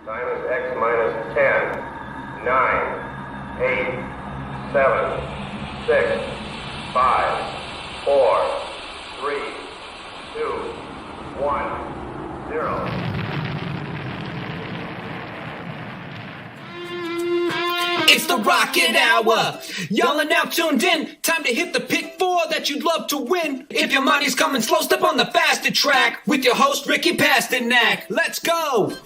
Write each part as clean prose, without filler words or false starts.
Time is X minus 10, 9, 8, 7, 6, 5, 4, 3, 2, 1, 0. It's the Rocket Hour. Y'all are now tuned in. Time to hit the pick four that you'd love to win. If your money's coming slow, step on the faster track with your host, Ricky Pasternak. Let's go.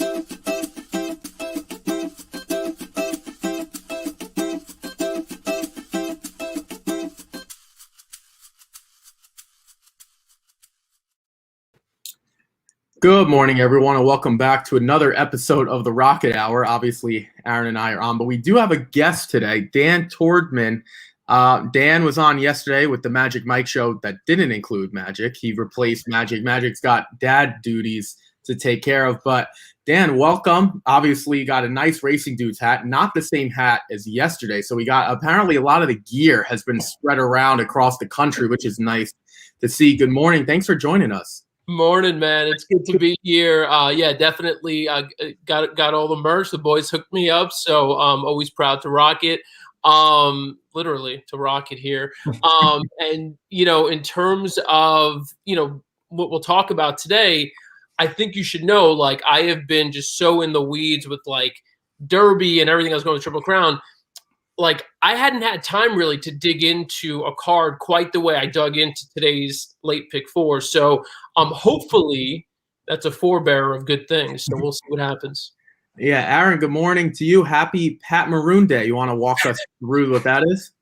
Good morning, everyone, and welcome back to another episode of the Rocket Hour. Obviously, Aaron and I are on, but we do have a guest today, Dan Tordjman. Dan was on yesterday with the Magic Mike show that didn't include Magic. He replaced Magic. Magic's got dad duties to take care of. But Dan, welcome. Obviously, you got a nice Racing Dudes hat, not the same hat as yesterday. So we got apparently a lot of the gear has been spread around across the country, which is nice to see. Good morning. Thanks for joining us. Morning, man. It's good to be here. Yeah, definitely got all the merch. The boys hooked me up, so always proud to rock it. Literally to rock it here. And in terms of what we'll talk about today, I think you should know, like, I have been just so in the weeds with like Derby and everything I was going to Triple Crown. Like, I hadn't had time really to dig into a card quite the way I dug into today's late pick four. So hopefully that's a forebearer of good things. So we'll see what happens. Yeah, Aaron, good morning to you. Happy Pat Maroon Day. You want to walk us through what that is?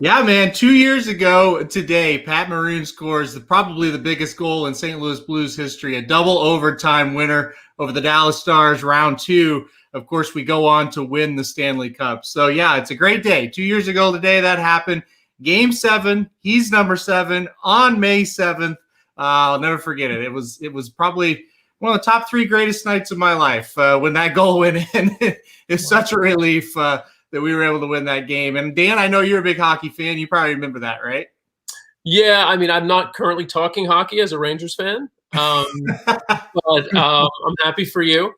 Yeah, man. 2 years ago today, Pat Maroon scores probably the biggest goal in St. Louis Blues history, a double overtime winner over the Dallas Stars round 2. Of course, we go on to win the Stanley Cup. So, yeah, it's a great day. 2 years ago today that happened. Game 7, he's number 7 on May 7th. I'll never forget it. It was probably one of the top 3 greatest nights of my life when that goal went in. It's such a relief that we were able to win that game. And, Dan, I know you're a big hockey fan. You probably remember that, right? Yeah, I mean, I'm not currently talking hockey as a Rangers fan, but I'm happy for you.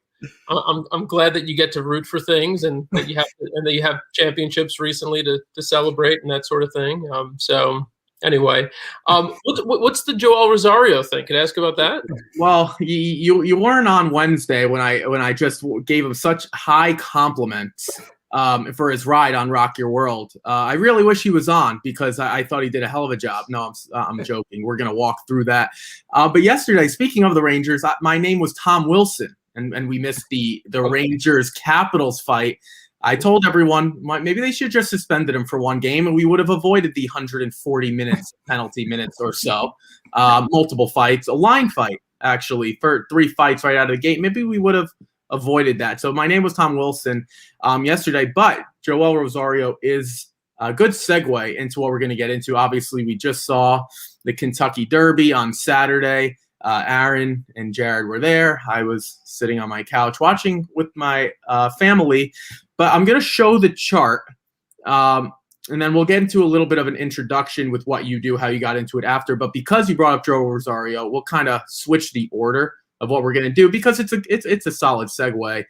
I'm glad that you get to root for things and that you have championships recently to celebrate and that sort of thing. So anyway, what's the Joel Rosario thing? Can I ask about that? Well, you weren't on Wednesday when I just gave him such high compliments for his ride on Rock Your World. I really wish he was on because I thought he did a hell of a job. No, I'm joking. We're gonna walk through that. But yesterday, speaking of the Rangers, my name was Tom Wilson. And we missed the Rangers Capitals fight. I told everyone maybe they should just suspended him for one game, and we would have avoided the 140 minutes penalty minutes or so. Multiple fights, a line fight actually for 3 fights right out of the gate. Maybe we would have avoided that. So my name was Tom Wilson yesterday, but Joel Rosario is a good segue into what we're going to get into. Obviously, we just saw the Kentucky Derby on Saturday. Aaron and Jared were there. I was sitting on my couch watching with my family, but I'm going to show the chart, and then we'll get into a little bit of an introduction with what you do, how you got into it after. But because you brought up Joe Rosario, we'll kind of switch the order of what we're going to do because it's a solid segue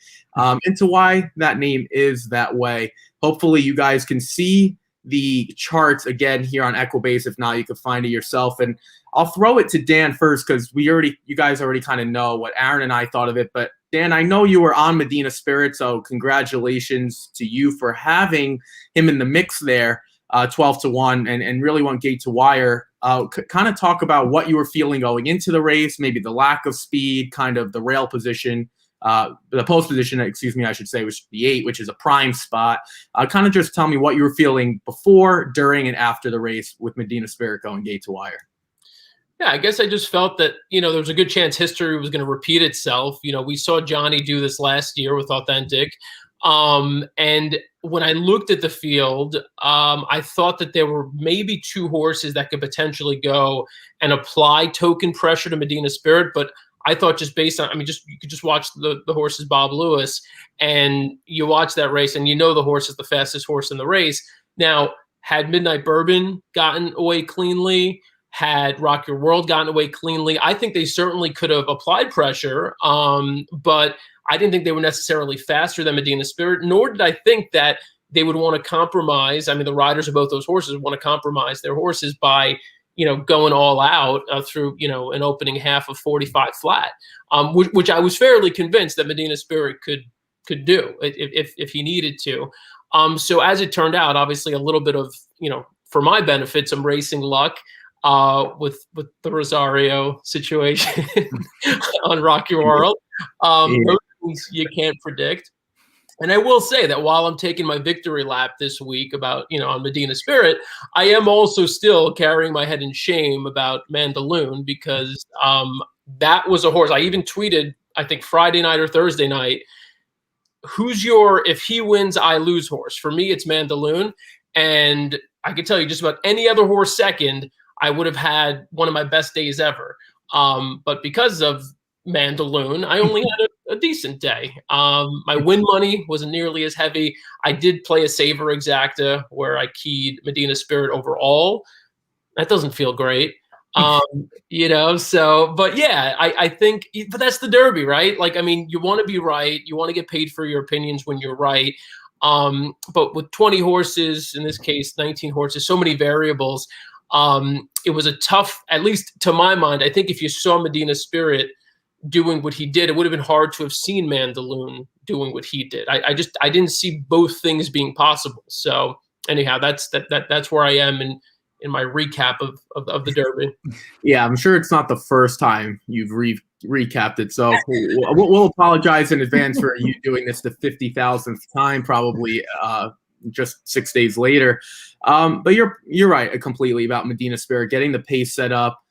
into why that name is that way. Hopefully, you guys can see the charts again here on Equibase. If not, you can find it yourself. And I'll throw it to Dan first because you guys already kind of know what Aaron and I thought of it. But Dan, I know you were on Medina Spirit, so congratulations to you for having him in the mix there, 12-1, and really went gate to wire. Kind of talk about what you were feeling going into the race, maybe the lack of speed, kind of the rail position. The post position, I should say, was the 8, which is a prime spot. Kind of just tell me what you were feeling before, during, and after the race with Medina Spirit going gate to wire. Yeah, I guess I just felt that, there was a good chance history was going to repeat itself. We saw Johnny do this last year with Authentic. And when I looked at the field, I thought that there were maybe 2 horses that could potentially go and apply token pressure to Medina Spirit, but I thought just based on, you could just watch the horses Bob Lewis, and you watch that race, and the horse is the fastest horse in the race. Now, had Midnight Bourbon gotten away cleanly, Had Rock Your World gotten away cleanly, I think they certainly could have applied pressure, but I didn't think they were necessarily faster than Medina Spirit, nor did I think that they would want to compromise. I mean, the riders of both those horses want to compromise their horses by, going all out through, an opening half of 45 flat, which I was fairly convinced that Medina Spirit could do if he needed to. So as it turned out, obviously a little bit of, for my benefit, some racing luck with the Rosario situation on Rock Your World. Those things you can't predict. And I will say that while I'm taking my victory lap this week about, on Medina Spirit, I am also still carrying my head in shame about Mandaloun, because that was a horse. I even tweeted, I think Friday night or Thursday night, who's your, if he wins, I lose horse? For me, it's Mandaloun. And I can tell you just about any other horse second, I would have had one of my best days ever. But because of Mandaloun, I only had a decent day. My win money wasn't nearly as heavy. I did play a saver exacta where I keyed Medina Spirit overall. That doesn't feel great. So, but yeah, I think, but that's the Derby, right? Like, I mean, you want to be right. You want to get paid for your opinions when you're right. But with 20 horses, in this case, 19 horses, so many variables, it was a tough, at least to my mind. I think if you saw Medina Spirit doing what he did, it would have been hard to have seen Mandaloun doing what he did. I didn't see both things being possible. So anyhow, that's where I am in my recap of the Derby. Yeah, I'm sure it's not the first time you've recapped it. So we'll apologize in advance for you doing this the 50,000th time, probably just 6 days later. But you're right completely about Medina Spirit getting the pace set up.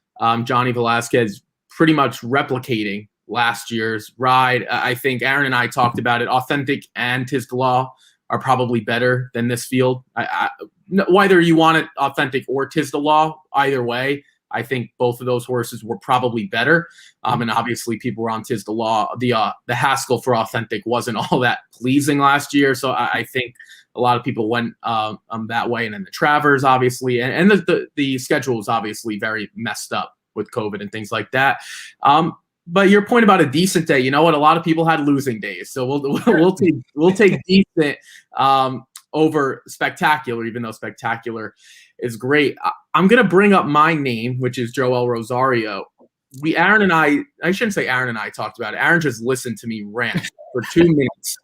Johnny Velasquez pretty much replicating last year's ride. I think Aaron and I talked about it. Authentic and Tis the Law are probably better than this field. Whether you want it Authentic or Tis the Law, either way, I think both of those horses were probably better. And obviously people were on Tis the Law. The Haskell for Authentic wasn't all that pleasing last year. So I think a lot of people went that way. And then the Travers, obviously, and the schedule was obviously very messed up with COVID and things like that. But your point about a decent day, you know what? A lot of people had losing days. So we'll take decent over spectacular, even though spectacular is great. I'm going to bring up my name, which is Joel Rosario. Aaron and I shouldn't say Aaron and I talked about it. Aaron just listened to me rant for 2 minutes.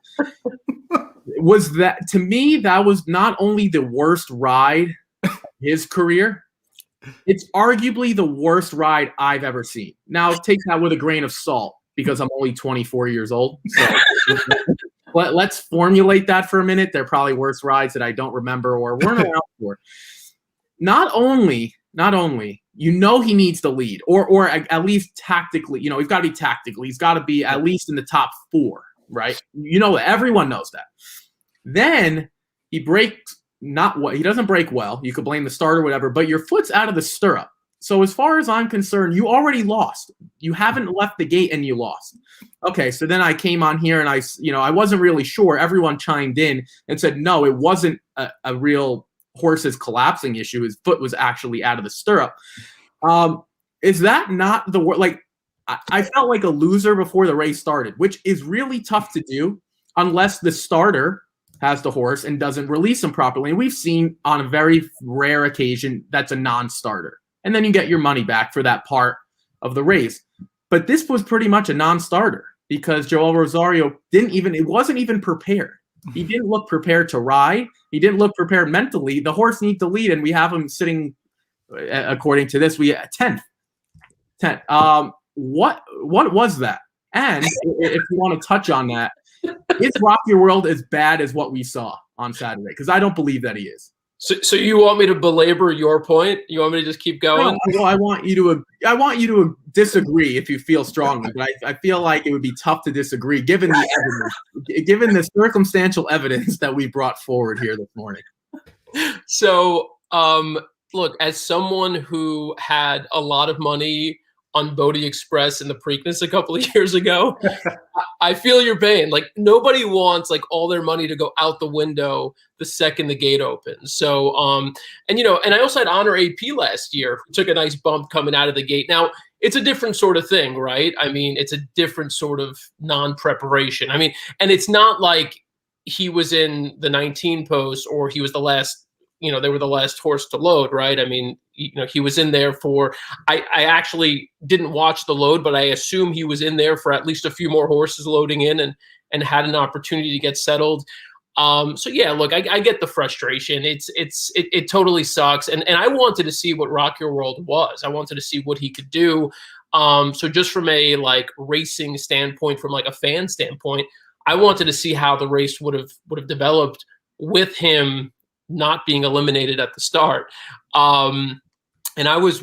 Was that, to me, that was not only the worst ride of his career, it's arguably the worst ride I've ever seen. Now, take that with a grain of salt because I'm only 24 years old. So let's formulate that for a minute. They're probably worse rides that I don't remember or weren't around for. Not only, he needs to lead or at least tactically, he's got to be tactical. He's got to be at least in the top 4, right? Everyone knows that. Then he breaks. He doesn't break well. You could blame the starter, whatever, but your foot's out of the stirrup. So as far as I'm concerned, you already lost. You haven't left the gate and you lost. Okay, so then I came on here and I wasn't really sure. Everyone chimed in and said, no, it wasn't a real horse's collapsing issue. His foot was actually out of the stirrup. Is that not the word? Like, I felt like a loser before the race started, which is really tough to do unless the starter has the horse and doesn't release him properly. And we've seen on a very rare occasion that's a non-starter. And then you get your money back for that part of the race. But this was pretty much a non-starter because Joel Rosario wasn't even prepared. He didn't look prepared to ride. He didn't look prepared mentally. The horse needs to lead, and we have him sitting, according to this, 10th. What was that? And if you want to touch on that, is Rock Your World as bad as what we saw on Saturday? Because I don't believe that he is. So you want me to belabor your point? You want me to just keep going? No, I want you to disagree if you feel strongly, but I feel like it would be tough to disagree given the evidence, given the circumstantial evidence that we brought forward here this morning. So, look, as someone who had a lot of money on Bodie Express in the Preakness a couple of years ago. I feel your pain. Like, nobody wants like all their money to go out the window the second the gate opens. So, and I also had Honor AP last year, who took a nice bump coming out of the gate. Now, it's a different sort of thing, right? I mean, it's a different sort of non-preparation. I mean, and it's not like he was in the 19 post or he was the last, they were the last horse to load, right? I mean, he was in there for, I actually didn't watch the load, but I assume he was in there for at least a few more horses loading in and had an opportunity to get settled. So yeah, look, I get the frustration. It totally sucks. And I wanted to see what Rock Your World was. I wanted to see what he could do. So just from a like racing standpoint, from like a fan standpoint, I wanted to see how the race would have developed with him not being eliminated at the start. And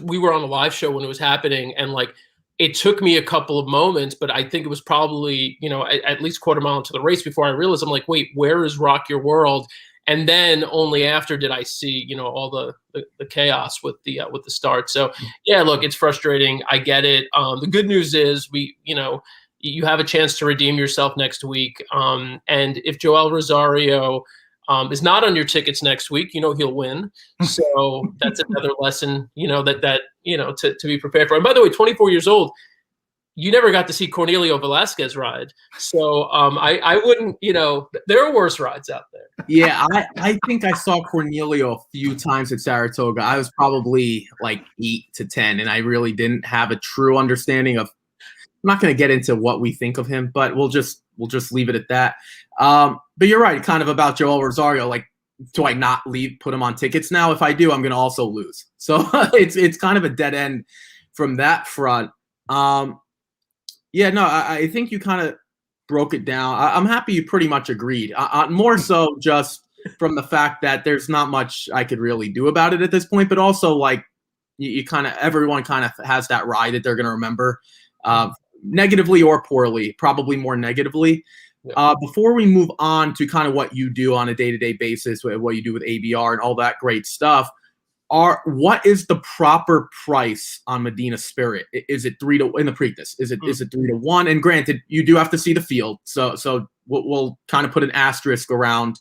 we were on a live show when it was happening, and like, it took me a couple of moments, but I think it was probably, at least quarter mile into the race before I realized, I'm like, wait, where is Rock Your World? And then only after did I see, all the chaos with the start. So yeah, look, it's frustrating. I get it. The good news is you have a chance to redeem yourself next week. And if Joel Rosario is not on your tickets next week, he'll win. So that's another lesson, to be prepared for. And by the way, 24 years old, you never got to see Cornelio Velasquez ride. So I wouldn't, there are worse rides out there. Yeah, I think I saw Cornelio a few times at Saratoga. I was probably like 8 to 10, and I really didn't have a true understanding of. I'm not going to get into what we think of him, but we'll just leave it at that. But you're right, kind of about Joel Rosario. Like, do I not put him on tickets now? If I do, I'm going to also lose. So it's kind of a dead end from that front. Yeah, no, I think you kind of broke it down. I'm happy you pretty much agreed. More so just from the fact that there's not much I could really do about it at this point, but also like you kind of, everyone kind of has that ride that they're going to remember, negatively or poorly, probably more negatively. Yeah. Before we move on to kind of what you do on a day-to-day basis, what you do with ABR and all that great stuff, what is the proper price on Medina Spirit? Is it 3 to in the Preakness? Is it 3 to 1? And granted, you do have to see the field, so we'll kind of put an asterisk around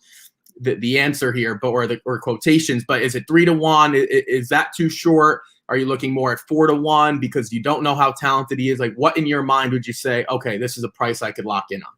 the answer here, but or quotations. But is it 3 to 1? Is that too short? Are you looking more at 4 to 1 because you don't know how talented he is? Like, what in your mind would you say? Okay, this is a price I could lock in on.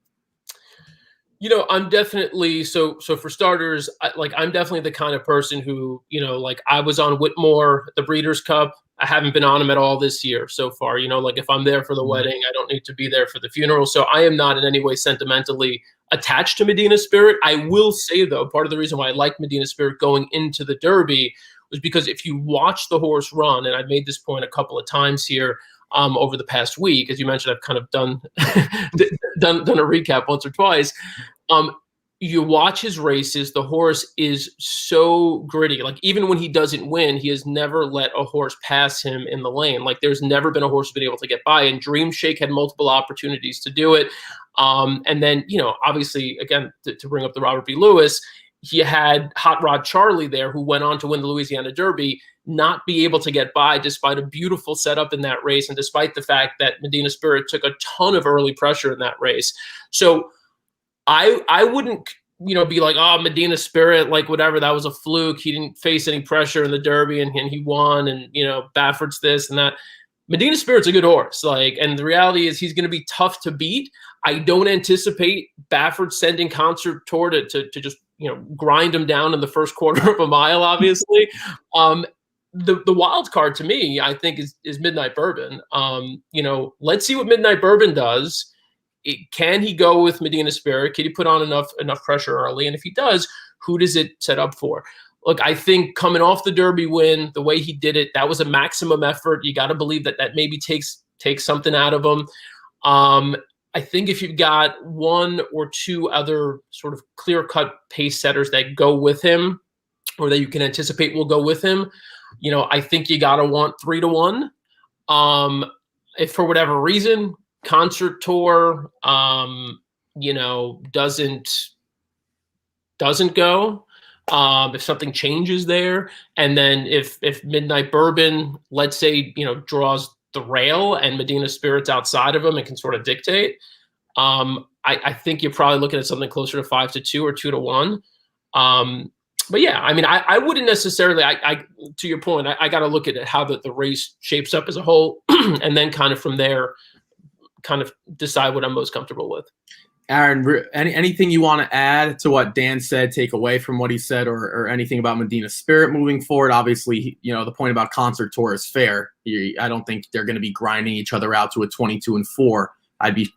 I'm definitely so for starters, I'm definitely the kind of person who, like I was on Whitmore, the Breeders' Cup. I haven't been on him at all this year so far. Like if I'm there for the wedding, I don't need to be there for the funeral. So I am not in any way sentimentally attached to Medina Spirit. I will say, though, part of the reason why I like Medina Spirit going into the Derby was because if you watch the horse run, and I've made this point a couple of times here over the past week, as you mentioned, I've kind of done a recap once or twice. You watch his races, the horse is so gritty. Like, even when he doesn't win, he has never let a horse pass him in the lane. Like, there's never been a horse who's been able to get by, and Dream Shake had multiple opportunities to do it. And then, obviously, again, to bring up the Robert B. Lewis, he had Hot Rod Charlie there, who went on to win the Louisiana Derby, not be able to get by despite a beautiful setup in that race, and despite the fact that Medina Spirit took a ton of early pressure in that race. So I wouldn't, be like, oh, Medina Spirit, like whatever, that was a fluke. He didn't face any pressure in the Derby and he won, and, Baffert's this and that. Medina Spirit's a good horse. And the reality is he's going to be tough to beat. I don't anticipate Baffert sending Concert Tour to just, grind him down in the first quarter of a mile, obviously. The wild card to me, I think, is Midnight Bourbon. Let's see what Midnight Bourbon does. Can he go with Medina Spirit? Can he put on enough pressure early? And if he does, who does it set up for? Look, I think coming off the Derby win, the way he did it, that was a maximum effort. You got to believe that maybe takes something out of him. I think if you've got one or two other sort of clear-cut pace setters that go with him, or that you can anticipate will go with him, I think you got to want 3 to 1. If for whatever reason Concert Tour, doesn't go, if something changes there, and then if Midnight Bourbon, let's say, draws the rail and Medina Spirit's outside of him and can sort of dictate, I think you're probably looking at something closer to 5-2 or 2-1. But yeah, I mean, I wouldn't necessarily, to your point, I got to look at how the race shapes up as a whole, and then kind of from there, kind of decide what I'm most comfortable with. Aaron, anything you want to add to what Dan said, take away from what he said, or anything about Medina Spirit moving forward? Obviously, the point about Concert Tour is fair. I don't think they're going to be grinding each other out to a 22-4. I'd be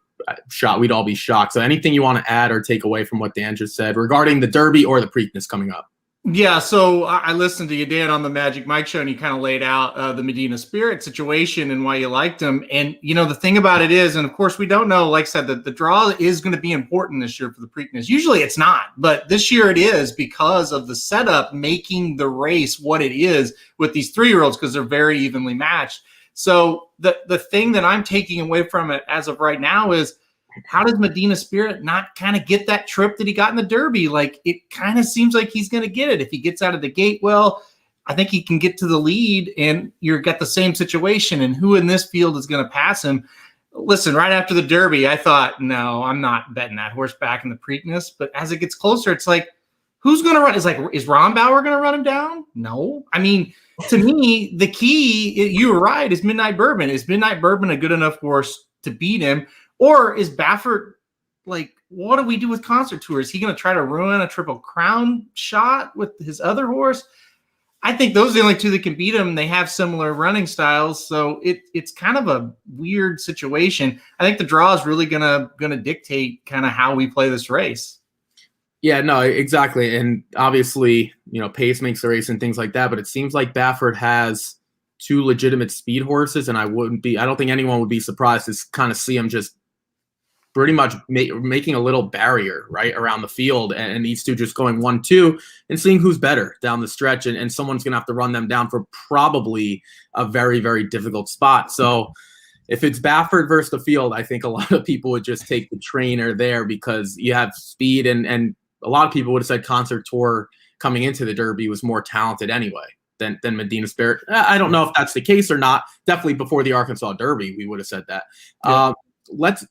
shocked. We'd all be shocked. So anything you want to add or take away from what Dan just said regarding the Derby or the Preakness coming up? Yeah, so I listened to you, Dan, on the Magic Mike show, and you kind of laid out the Medina Spirit situation and why you liked him. And, the thing about it is, and of course we don't know, like I said, that the draw is going to be important this year for the Preakness. Usually it's not, but this year it is because of the setup making the race what it is with these 3-year-olds, because they're very evenly matched. So the thing that I'm taking away from it as of right now is, how does Medina Spirit not kind of get that trip that he got in the Derby? Like, it kind of seems like he's going to get it. If he gets out of the gate well, I think he can get to the lead, and you've got the same situation. And who in this field is going to pass him? Listen, right after the Derby, I thought, no, I'm not betting that horse back in the Preakness. But as it gets closer, it's like, who's going to run? Is Rombauer going to run him down? No. I mean, to me, the key, you were right, is Midnight Bourbon. Is Midnight Bourbon a good enough horse to beat him? Or is Baffert, like, what do we do with Concert Tour? Is he going to try to ruin a Triple Crown shot with his other horse? I think those are the only two that can beat him. They have similar running styles, so it's kind of a weird situation. I think the draw is really gonna dictate kind of how we play this race. Yeah, no, exactly. And obviously, pace makes the race and things like that, but it seems like Baffert has 2 legitimate speed horses, and I don't think anyone would be surprised to kind of see him just pretty much making a little barrier right around the field, and these two just going 1-2 and seeing who's better down the stretch, and someone's going to have to run them down for probably a very, very difficult spot. So if it's Baffert versus the field, I think a lot of people would just take the trainer there because you have speed, and a lot of people would have said Concert Tour coming into the Derby was more talented anyway than Medina Spirit. I don't know if that's the case or not. Definitely before the Arkansas Derby, we would have said that. Yeah. Let's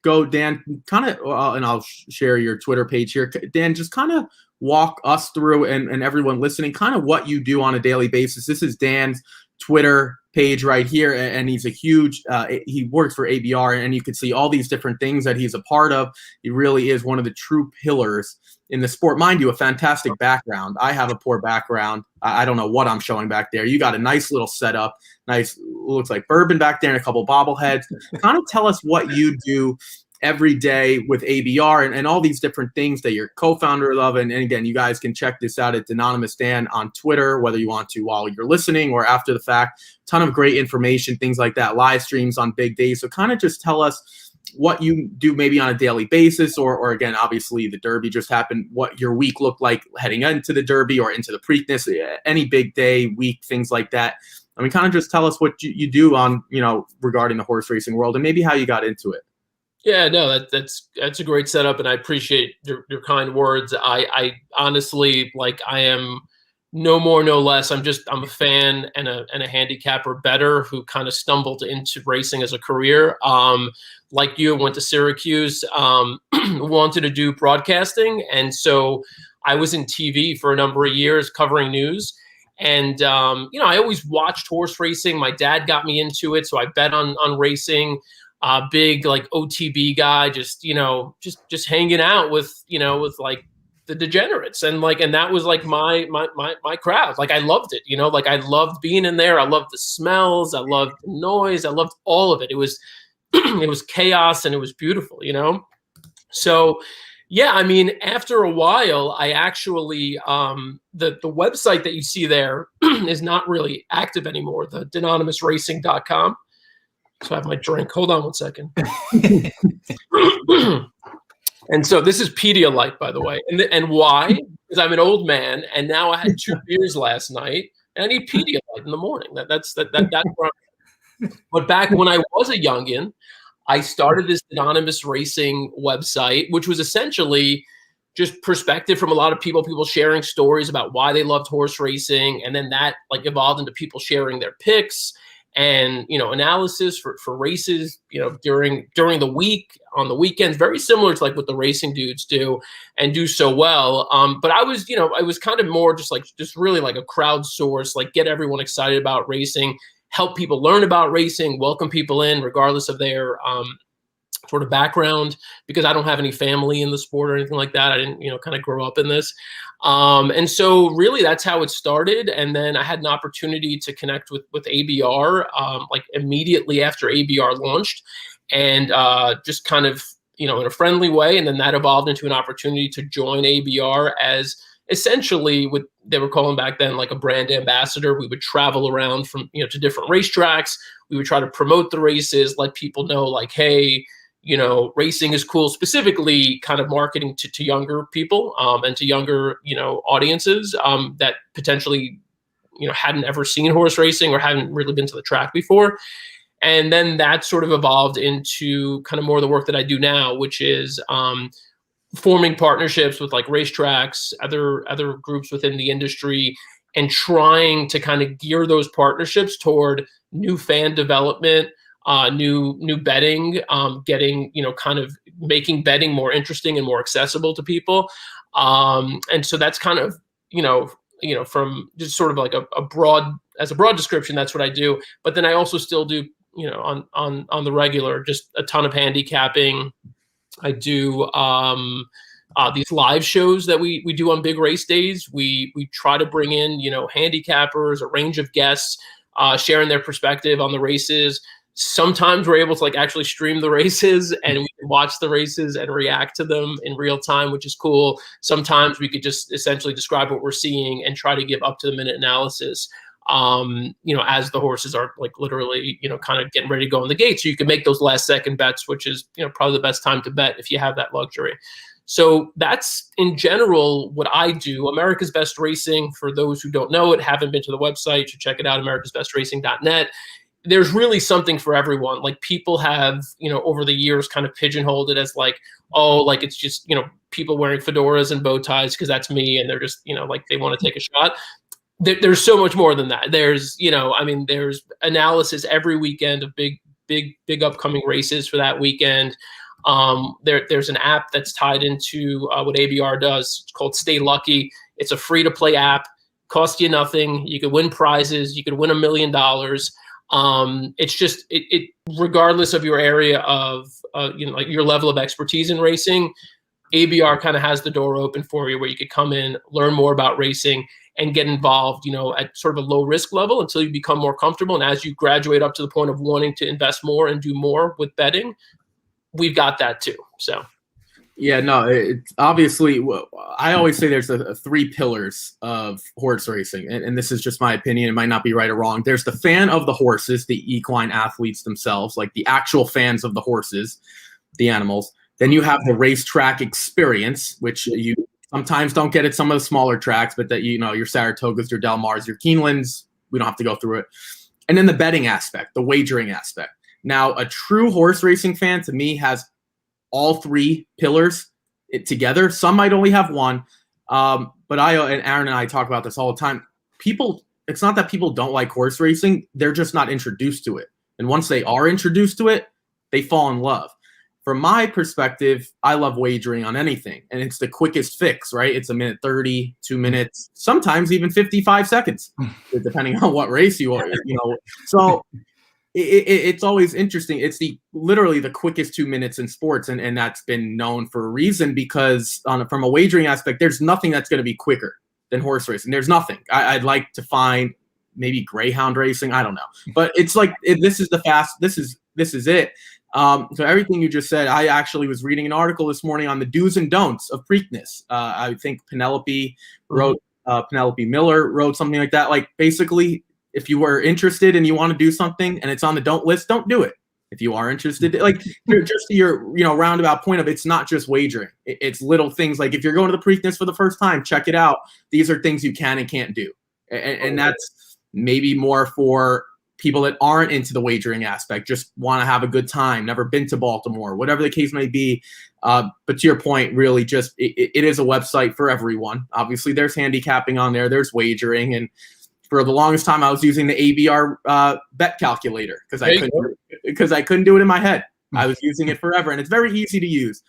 go, Dan, kind of, and I'll share your Twitter page here. Dan, just kind of walk us through and everyone listening kind of what you do on a daily basis. This is Dan's Twitter page right here, and he's a huge he works for ABR, and you can see all these different things that he's a part of. He really is one of the true pillars in the sport. Mind you, a fantastic background. I have a poor background. I don't know what I'm showing back there. You got a nice little setup, nice, looks like bourbon back there and a couple bobbleheads. Kind of tell us what you do every day with ABR and all these different things that you're co-founder of. And again, you guys can check this out at Anonymous Dan on Twitter, whether you want to while you're listening or after the fact. Ton of great information, things like that, live streams on big days. So kind of just tell us what you do maybe on a daily basis, or again, obviously the Derby just happened, what your week looked like heading into the Derby or into the Preakness, any big day, week, things like that. I mean, kind of just tell us what you do on, regarding the horse racing world and maybe how you got into it. Yeah, no, that's a great setup, and I appreciate your kind words. I honestly, I am no more, no less. I'm a fan and a handicapper better who kind of stumbled into racing as a career. Like you, went to Syracuse, wanted to do broadcasting, and so I was in TV for a number of years covering news. And I always watched horse racing. My dad got me into it, so I bet on racing. Big OTB guy, just hanging out with the degenerates, and that was my crowd. I loved it, I loved being in there. I loved the smells, I loved the noise, I loved all of it. It was it was chaos and it was beautiful, So yeah, I mean, after a while, I actually the website that you see there is not really active anymore, the denonymousracing.com. So I have my drink. Hold on one second. And so this is Pedialyte, by the way. And why? Because I'm an old man, and now I had 2 beers last night, and I need Pedialyte in the morning. That's where I'm. But back when I was a youngin', I started this anonymous racing website, which was essentially just perspective from a lot of people sharing stories about why they loved horse racing, and then that evolved into people sharing their picks. and analysis for races during the week, on the weekends, very similar to like what the racing dudes do and do so well. But I was kind of more just really like a crowdsource, like get everyone excited about racing, help people learn about racing, welcome people in regardless of their sort of background, because I don't have any family in the sport or anything like that. I didn't, kind of grow up in this. And so really that's how it started. And then I had an opportunity to connect with ABR, like immediately after ABR launched, and just kind of, in a friendly way. And then that evolved into an opportunity to join ABR as essentially what they were calling back then like a brand ambassador. We would travel around from, to different racetracks. We would try to promote the races, let people know like, hey, racing is cool, specifically kind of marketing to younger people and to younger, audiences that potentially, hadn't ever seen horse racing or hadn't really been to the track before. And then that sort of evolved into kind of more of the work that I do now, which is forming partnerships with like racetracks, other groups within the industry, and trying to kind of gear those partnerships toward new fan development, new betting, getting, kind of making betting more interesting and more accessible to people. And so that's kind of, from just sort of like a broad description, that's what I do. But then I also still do, on the regular, just a ton of handicapping. I do these live shows that we do on big race days. We try to bring in, handicappers, a range of guests, sharing their perspective on the races. Sometimes we're able to like actually stream the races and we can watch the races and react to them in real time, which is cool. Sometimes we could just essentially describe what we're seeing and try to give up to the minute analysis, as the horses are like literally, kind of getting ready to go in the gate. So you can make those last second bets, which is, probably the best time to bet if you have that luxury. So that's in general what I do. America's Best Racing, for those who don't know it, haven't been to the website, you should check it out, americasbestracing.net. There's really something for everyone. Like people have, over the years kind of pigeonholed it as like, oh, like it's just, people wearing fedoras and bow ties because that's me. And they're just, like they want to take a shot. There's so much more than that. There's, there's analysis every weekend of big upcoming races for that weekend. There's an app that's tied into what ABR does. It's called Stay Lucky. It's a free to play app, costs you nothing. You could win prizes. You could win $1 million. It's just it regardless of your area of like your level of expertise in racing, ABR kind of has the door open for you where you could come in, learn more about racing, and get involved, at sort of a low risk level until you become more comfortable. And as you graduate up to the point of wanting to invest more and do more with betting, we've got that too. So. Yeah, no, it's obviously, I always say there's a three pillars of horse racing, and this is just my opinion. It might not be right or wrong. There's the fan of the horses, the equine athletes themselves, like the actual fans of the horses, the animals. Then you have the racetrack experience, which you sometimes don't get at some of the smaller tracks, but that, your Saratogas, your Del Mars, your Keenelands, we don't have to go through it. And then the betting aspect, the wagering aspect. Now, a true horse racing fan, to me, has all three pillars together. Some might only have one, but and Aaron and I talk about this all the time. It's not that people don't like horse racing; they're just not introduced to it. And once they are introduced to it, they fall in love. From my perspective, I love wagering on anything, and it's the quickest fix, right? It's 1:30, 2 minutes, sometimes even 55 seconds, depending on what race you are. So. It's always interesting. It's literally the quickest 2 minutes in sports, and that's been known for a reason, because from a wagering aspect, there's nothing that's going to be quicker than horse racing. There's nothing. I'd like to find maybe greyhound racing. I don't know, but it's like this is the fast. This is it. So everything you just said, I actually was reading an article this morning on the do's and don'ts of Preakness. I think Penelope Miller wrote something like that. Like basically, if you were interested and you want to do something and it's on the don't list, don't do it. If you are interested, like just your roundabout point of, it's not just wagering. It's little things like if you're going to the Preakness for the first time, check it out. These are things you can and can't do. And that's maybe more for people that aren't into the wagering aspect, just want to have a good time, never been to Baltimore, whatever the case may be. But to your point, really just it is a website for everyone. Obviously, there's handicapping on there. There's wagering. And for the longest time, I was using the ABR bet calculator because I couldn't do it in my head. I was using it forever, and it's very easy to use.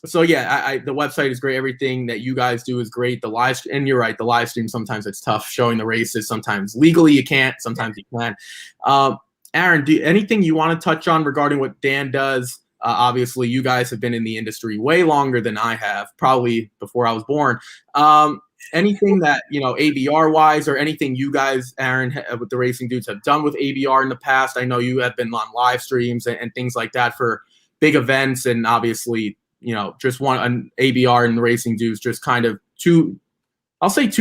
So yeah, the website is great. Everything that you guys do is great. And you're right, the live stream, sometimes it's tough showing the races. Sometimes legally you can't, sometimes you can. Aaron, anything you want to touch on regarding what Dan does? Obviously, you guys have been in the industry way longer than I have, probably before I was born. Anything that, ABR wise, or anything you guys, Aaron, with the Racing Dudes have done with ABR in the past? I know you have been on live streams and things like that for big events, and obviously, just an ABR and the Racing Dudes, just kind of two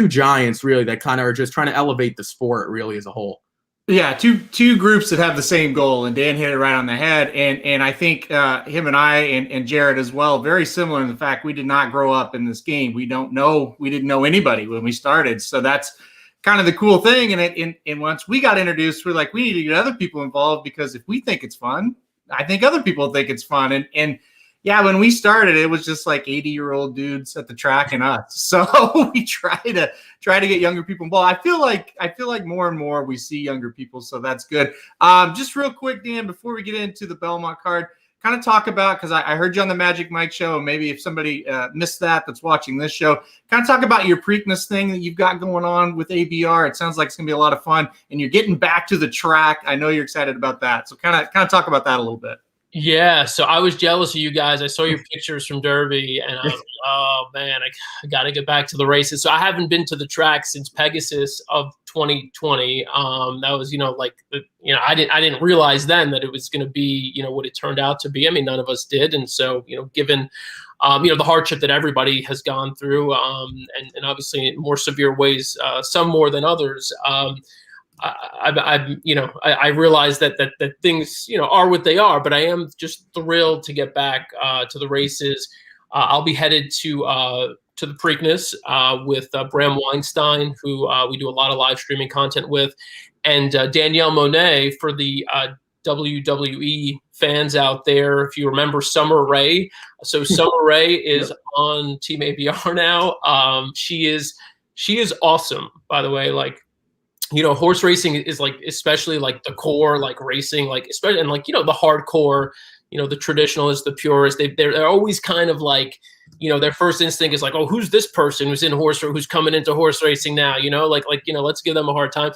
giants really that kind of are just trying to elevate the sport really as a whole. Yeah, two groups that have the same goal, and Dan hit it right on the head. And I think him and I and Jared as well, very similar in the fact we did not grow up in this game. We didn't know anybody when we started. So that's kind of the cool thing. And once we got introduced, we're like, we need to get other people involved, because if we think it's fun, I think other people think it's fun. And yeah, when we started, it was just like 80-year-old dudes at the track and us. So we try to get younger people involved. I feel like more and more we see younger people, so that's good. Just real quick, Dan, before we get into the Belmont card, kind of talk about, because I heard you on the Magic Mike show, and maybe if somebody missed that's watching this show, kind of talk about your Preakness thing that you've got going on with ABR. It sounds like it's going to be a lot of fun, and you're getting back to the track. I know you're excited about that. So kind of talk about that a little bit. Yeah, so I was jealous of you guys. I saw your pictures from Derby, and I was like, oh, man, I got to get back to the races. So I haven't been to the track since Pegasus of 2020. That was, I didn't realize then that it was going to be, what it turned out to be. I mean, none of us did. And so, given, the hardship that everybody has gone through, and obviously in more severe ways, some more than others, I realize that things, are what they are, but I am just thrilled to get back to the races. I'll be headed to the Preakness with Bram Weinstein, who we do a lot of live streaming content with, and Danielle Monet for the WWE fans out there. If you remember Summer Rae, so Summer Rae is on Team ABR now. She is awesome, by the way. Like, horse racing is like, especially like the core, like racing, like especially, and like, the hardcore, the traditionalists, the purists, they're always kind of like, their first instinct is like, oh, who's this person who's who's coming into horse racing now, let's give them a hard time.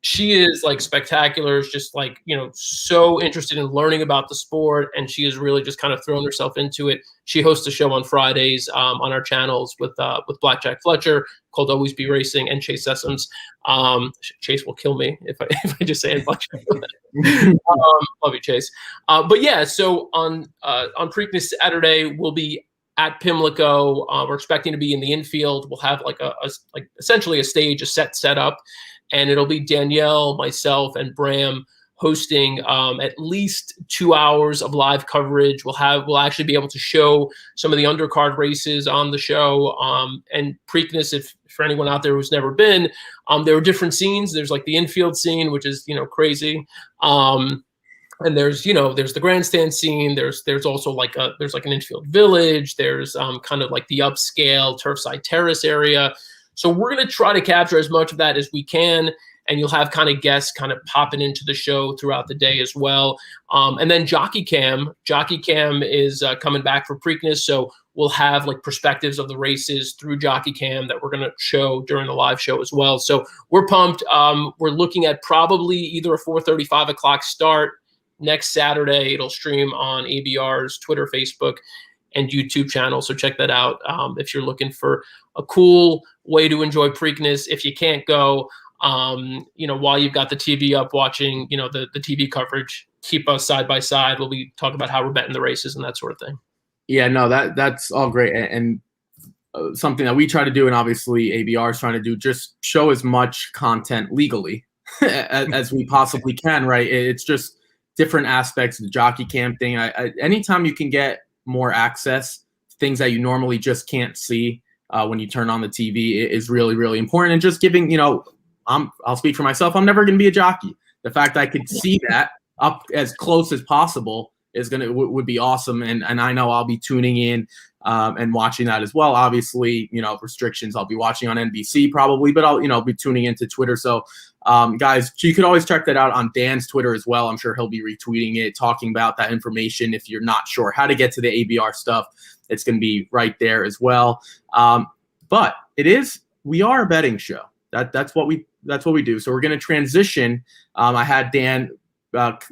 She is like spectacular. Is just like, so interested in learning about the sport, and she is really just kind of thrown herself into it. She hosts a show on Fridays on our channels with Blackjack Fletcher called Always Be Racing, and Chase Sessoms. Chase will kill me if I just say it. Love you, Chase. But yeah, so on Preakness Saturday, we'll be at Pimlico. We're expecting to be in the infield. We'll have like essentially a stage, a set up. And it'll be Danielle, myself, and Bram hosting at least 2 hours of live coverage. We'll actually be able to show some of the undercard races on the show. And Preakness, if for anyone out there who's never been, there are different scenes. There's like the infield scene, which is crazy. And there's the grandstand scene. There's also like an infield village. There's kind of like the upscale Turfside Terrace area. So we're going to try to capture as much of that as we can, and you'll have kind of guests kind of popping into the show throughout the day as well. And then Jockey Cam is coming back for Preakness, so we'll have like perspectives of the races through Jockey Cam that we're going to show during the live show as well. So we're pumped. We're looking at probably either a 4:30, 5 o'clock start next Saturday. It'll stream on ABR's Twitter, Facebook, and YouTube channel. So check that out if you're looking for a cool way to enjoy Preakness. If you can't go, while you've got the TV up watching, the TV coverage, keep us side by side. We'll be talking about how we're betting the races and that sort of thing. Yeah, no, that's all great. And something that we try to do, and obviously ABR is trying to do, just show as much content legally as we possibly can, right? It's just different aspects of the Jockey Cam thing. Anytime you can get more access, things that you normally just can't see when you turn on the TV, is really, really important. And just giving, I'll speak for myself. I'm never going to be a jockey. The fact I could see that up as close as possible would be awesome. And I know I'll be tuning in and watching that as well. Obviously, restrictions. I'll be watching on NBC probably, but I'll be tuning into Twitter. So, guys, you could always check that out on Dan's Twitter as well. I'm sure he'll be retweeting it, talking about that information. If you're not sure how to get to the ABR stuff, it's going to be right there as well. But we are a betting show. That's what we do. So we're going to transition. I had Dan.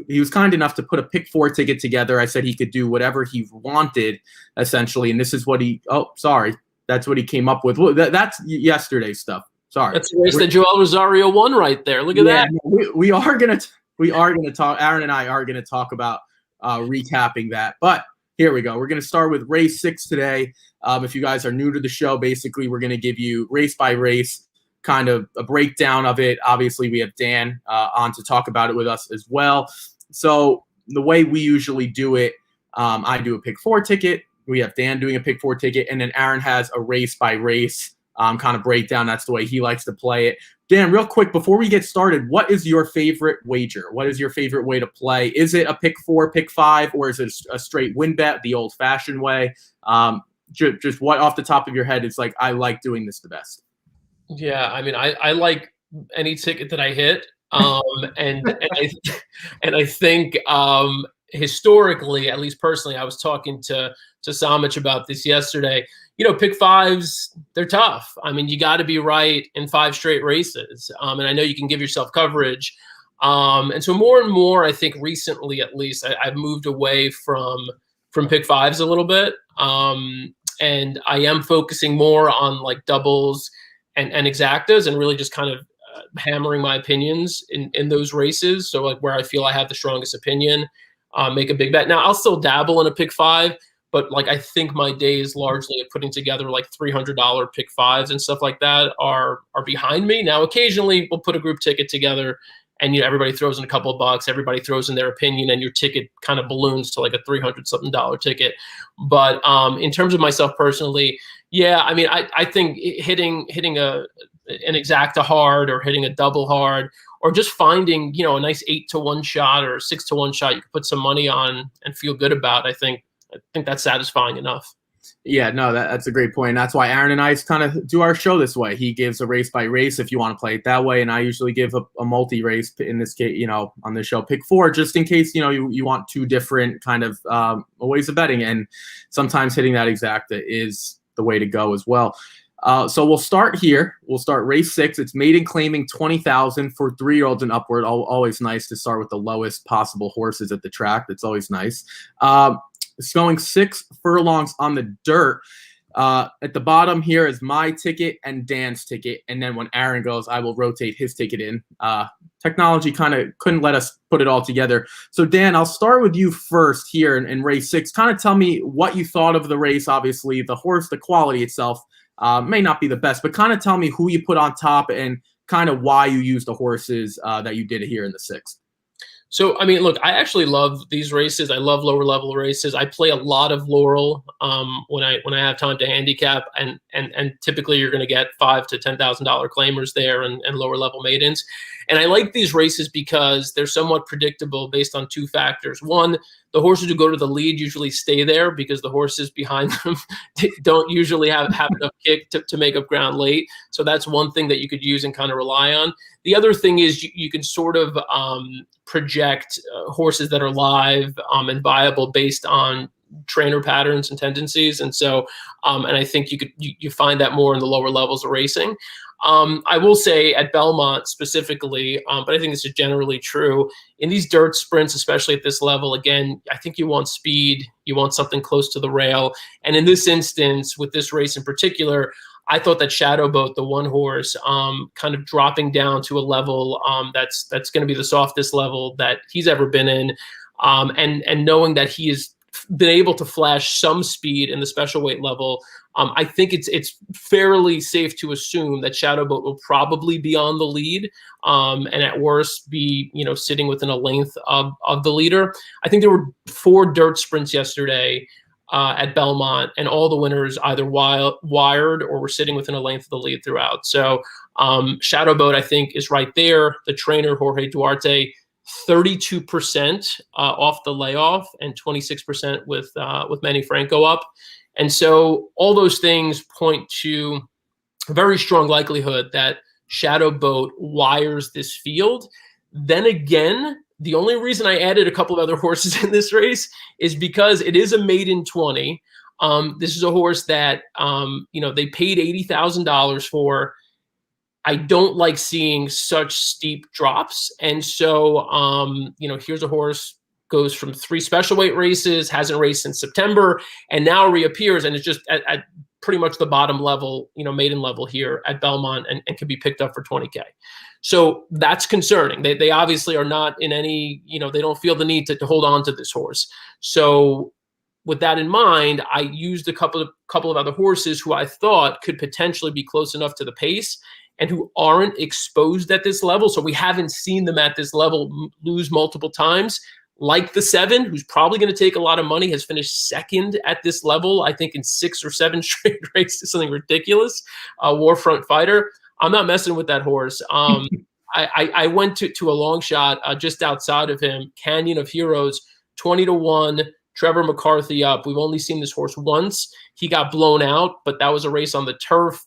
He was kind enough to put a pick 4 ticket together. I said he could do whatever he wanted, essentially, and this is what he. Oh, sorry, that's what he came up with. Well, that's yesterday's stuff. Sorry, that's the race that Joel Rosario won right there. Look at that. We are gonna talk. Aaron and I are gonna talk about recapping that, but. Here we go. We're going to start with race 6 today. If you guys are new to the show, basically we're going to give you race by race, kind of a breakdown of it. Obviously, we have Dan on to talk about it with us as well. So the way we usually do it, I do a pick 4 ticket. We have Dan doing a pick 4 ticket, and then Aaron has a race by race kind of breakdown. That's the way he likes to play it. Dan, real quick, before we get started, what is your favorite wager? What is your favorite way to play? Is it a pick 4, pick 5, or is it a straight win bet, the old-fashioned way? Just what off the top of your head is like, I like doing this the best? Yeah, I mean, I like any ticket that I hit, and I think historically, at least personally, I was talking to Samich about this yesterday. Pick 5s, they're tough. I mean, you got to be right in 5 straight races. And I know you can give yourself coverage. And so more and more, I think recently, at least, I've moved away from pick 5s a little bit. And I am focusing more on like doubles and exactas and really just kind of hammering my opinions in those races. So like where I feel I have the strongest opinion, make a big bet. Now I'll still dabble in a pick 5. But like I think my days largely of putting together like $300 pick 5s and stuff like that are behind me. Now occasionally we'll put a group ticket together and everybody throws in a couple of bucks, everybody throws in their opinion, and your ticket kind of balloons to like a $300-something ticket. But in terms of myself personally, yeah, I mean I think hitting an exacta hard or hitting a double hard or just finding a nice 8-to-1 shot or a 6-to-1 shot you can put some money on and feel good about, I think that's satisfying enough. Yeah, no, that's a great point. That's why Aaron and I kind of do our show this way. He gives a race by race if you want to play it that way, and I usually give a multi-race in this case, on the show, pick 4, just in case, you want 2 different kind of ways of betting, and sometimes hitting that exacta is the way to go as well. So we'll start here. We'll start race 6. It's maiden claiming 20,000 for 3-year-olds and upward. Always nice to start with the lowest possible horses at the track. That's always nice. It's going 6 furlongs on the dirt. At the bottom here is my ticket and Dan's ticket. And then when Aaron goes, I will rotate his ticket in. Technology kind of couldn't let us put it all together. So, Dan, I'll start with you first here in race 6. Kind of tell me what you thought of the race. Obviously, the horse, the quality itself may not be the best, but kind of tell me who you put on top and kind of why you used the horses that you did here in the 6th. So, I mean, look, I actually love these races. I love lower level races. I play a lot of Laurel when I have time to handicap, and typically you're going to get $5,000 to $10,000 claimers there and lower level maidens. And I like these races because they're somewhat predictable based on 2 factors. One, the horses who go to the lead usually stay there because the horses behind them don't usually have enough kick to make up ground late. So that's one thing that you could use and kind of rely on. The other thing is you can sort of project horses that are live and viable based on trainer patterns and tendencies. And so, and I think you find that more in the lower levels of racing. I will say at Belmont specifically, but I think this is generally true, in these dirt sprints, especially at this level, again, I think you want speed, you want something close to the rail. And in this instance, with this race in particular, I thought that Shadowboat, the one horse, kind of dropping down to a level that's going to be the softest level that he's ever been in, and knowing that he has been able to flash some speed in the special weight level, I think it's fairly safe to assume that Shadowboat will probably be on the lead, and at worst be sitting within a length of the leader. I think there were 4 dirt sprints yesterday at Belmont, and all the winners either wired or were sitting within a length of the lead throughout. So Shadowboat, I think, is right there. The trainer, Jorge Duarte, 32% off the layoff and 26% with Manny Franco up. And so all those things point to a very strong likelihood that Shadow Boat wires this field. Then again, the only reason I added a couple of other horses in this race is because it is a maiden 20. This is a horse that, they paid $80,000 for. I don't like seeing such steep drops. And so, here's a horse goes from 3 special weight races, hasn't raced since September, and now reappears, and it's just at pretty much the bottom level, maiden level here at Belmont, and can be picked up for 20K. So that's concerning. They obviously are not in any, they don't feel the need to hold on to this horse. So with that in mind, I used a couple of other horses who I thought could potentially be close enough to the pace and who aren't exposed at this level. So we haven't seen them at this level lose multiple times. Like the 7, who's probably going to take a lot of money, has finished second at this level, I think in 6 or 7 straight races, something ridiculous. Warfront Fighter. I'm not messing with that horse. I went to a long shot just outside of him, Canyon of Heroes, 20-1. Trevor McCarthy up. We've only seen this horse once. He got blown out, but that was a race on the turf.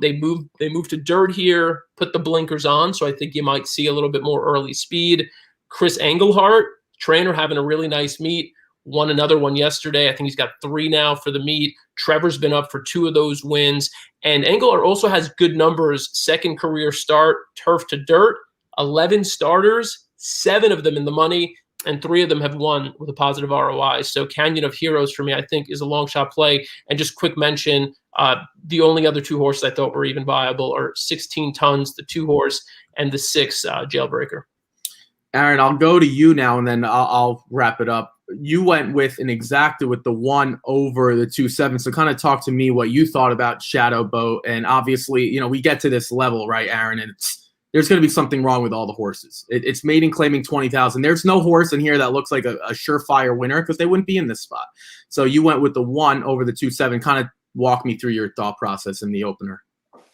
They moved to dirt here, put the blinkers on, so I think you might see a little bit more early speed. Chris Engelhart, trainer, having a really nice meet. Won another one yesterday. I think he's got 3 now for the meet. Trevor's been up for 2 of those wins. And Engelhart also has good numbers. Second career start, turf to dirt, 11 starters, 7 of them in the money, and 3 of them have won with a positive ROI. So Canyon of Heroes for me, I think, is a long shot play. And just quick mention, the only other 2 horses I thought were even viable are 16 Tons, the 2 horse, and the 6 Jailbreaker. Aaron, I'll go to you now, and then I'll wrap it up. You went with an exacta with the 1 over the 2-7. So kind of talk to me what you thought about Shadow Boat. And obviously, we get to this level, right, Aaron? And there's going to be something wrong with all the horses. It's maiden claiming 20,000. There's no horse in here that looks like a surefire winner because they wouldn't be in this spot. So you went with the 1 over the 2-7. Kind of walk me through your thought process in the opener.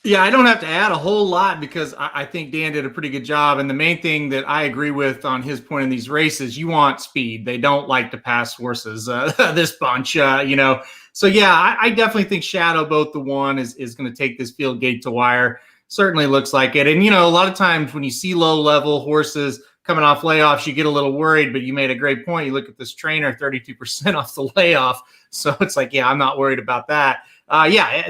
Yeah, I don't have to add a whole lot because I think Dan did a pretty good job. And the main thing that I agree with on his point in these races, you want speed. They don't like to pass horses, this bunch, So, yeah, I definitely think Shadow Boat, the 1, is going to take this field gate to wire. Certainly looks like it. And, a lot of times when you see low-level horses coming off layoffs, you get a little worried, but you made a great point. You look at this trainer, 32% off the layoff. So it's like, yeah, I'm not worried about that.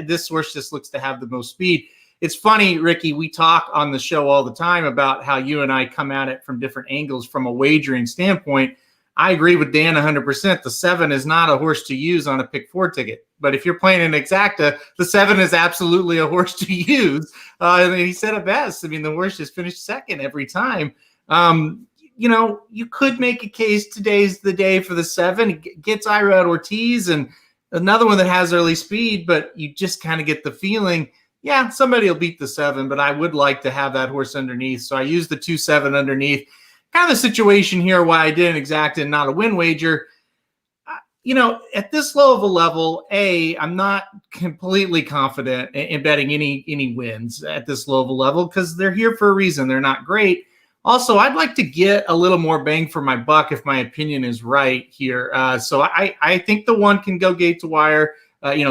This horse just looks to have the most speed. It's funny, Ricky, we talk on the show all the time about how you and I come at it from different angles from a wagering standpoint. I agree with Dan 100%. The 7 is not a horse to use on a pick 4 ticket. But if you're playing an exacta, the 7 is absolutely a horse to use. And he said it best. I mean, the horse just finished second every time. You could make a case today's the day for the 7. It gets Irad Ortiz and another one that has early speed, but you just kind of get the feeling, yeah, somebody will beat the 7, but I would like to have that horse underneath. So I used the 2-7 underneath. Kind of the situation here why I did an exacta and not a win wager. At this low of a level, I'm not completely confident in betting any wins at this low of a level because they're here for a reason. They're not great. Also, I'd like to get a little more bang for my buck if my opinion is right here. So I think the 1 can go gate to wire.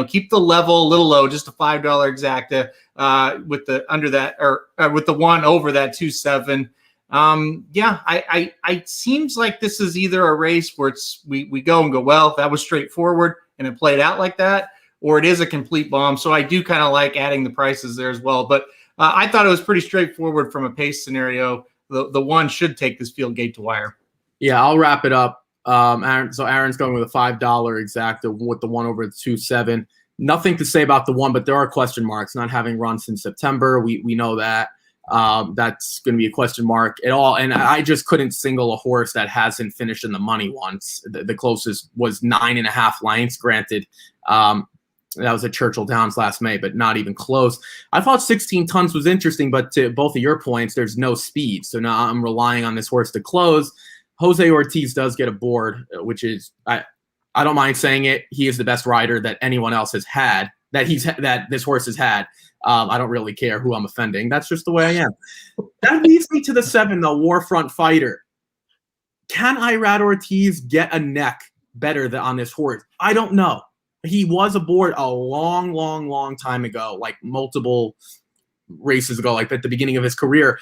Keep the level a little low, just a $5 exacta with the under that or with the 1 over that 2-7. It seems like this is either a race where we go and go, well, that was straightforward and it played out like that, or it is a complete bomb. So I do kind of like adding the prices there as well. But I thought it was pretty straightforward from a pace scenario. The 1 should take this field gate to wire. Yeah, I'll wrap it up. Aaron's going with a $5 exacta with the 1 over the 2-7. Nothing to say about the 1, but there are question marks. Not having run since September, we know that. That's going to be a question mark at all. And I just couldn't single a horse that hasn't finished in the money once. The closest was 9.5 lengths. Granted, that was at Churchill Downs last May, but not even close. I thought 16 Tons was interesting, but to both of your points, there's no speed. So now I'm relying on this horse to close. Jose Ortiz does get a board, which is, I don't mind saying it. He is the best rider that anyone else has had, that this horse has had. I don't really care who I'm offending. That's just the way I am. That leads me to the 7, the Warfront Fighter. Can Irad Ortiz get a neck better on this horse? I don't know. he was aboard a long time ago, like multiple races ago, like at the beginning of his career.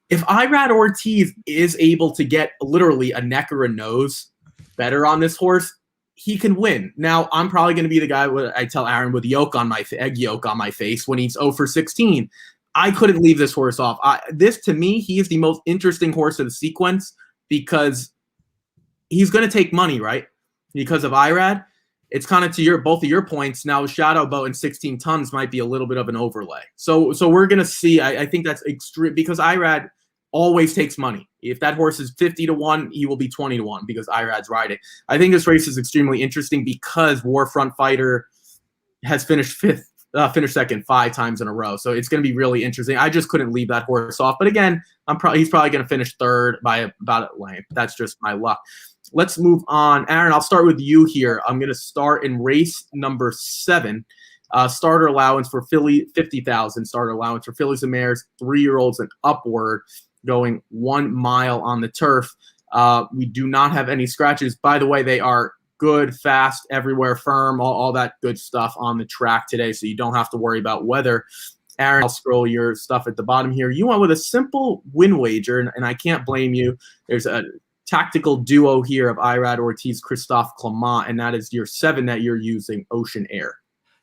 If Irad Ortiz is able to get literally a neck or a nose better on this horse, he can win. Now, I'm probably going to be the guy, I tell Aaron, with egg yolk on my face when he's 0 for 16. I couldn't leave this horse off. This, to me, he is the most interesting horse of the sequence because he's going to take money, right? Because of Irad. It's kind of to both of your points. Now, Shadow Boat and 16 tons might be a little bit of an overlay. So we're going to see. I think that's extreme because Irad always takes money. If that horse is 50 to 1, he will be 20 to 1 because Irad's riding. I think this race is extremely interesting because Warfront Fighter has finished second 5 times in a row. So it's going to be really interesting. I just couldn't leave that horse off. But again, he's probably going to finish third by about a length. That's just my luck. Let's move on. Aaron, I'll start with you here. I'm going to start in race number 7. Starter allowance for filly, 50,000. Starter allowance for fillies and mares, 3-year-olds and upward, going 1 mile on the turf. We do not have any scratches. By the way, they are good, fast, everywhere, firm, all that good stuff on the track today, so you don't have to worry about weather. Aaron, I'll scroll your stuff at the bottom here. You went with a simple win wager, and I can't blame you. There's a tactical duo here of Irad Ortiz, Christophe Clement, and that is your 7 that you're using, Ocean Air.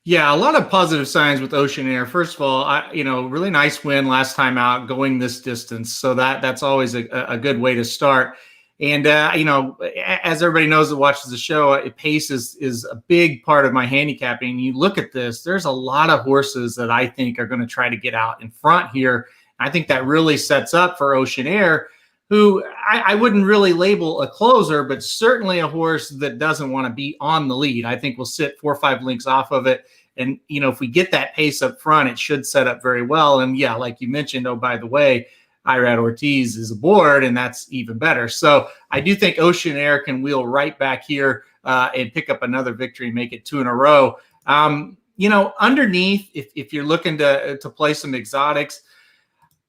Yeah, a lot of positive signs with Ocean Air. First of all, really nice win last time out going this distance. So that's always a good way to start. And, as everybody knows that watches the show, pace is a big part of my handicapping. You look at this, there's a lot of horses that I think are going to try to get out in front here. I think that really sets up for Ocean Air, who I wouldn't really label a closer, but certainly a horse that doesn't want to be on the lead. I think we'll sit 4 or 5 lengths off of it. And, if we get that pace up front, it should set up very well. And yeah, like you mentioned, oh, by the way, Irad Ortiz is aboard, and that's even better. So I do think Ocean Air can wheel right back here and pick up another victory and make it 2 in a row. Underneath, if you're looking to play some exotics,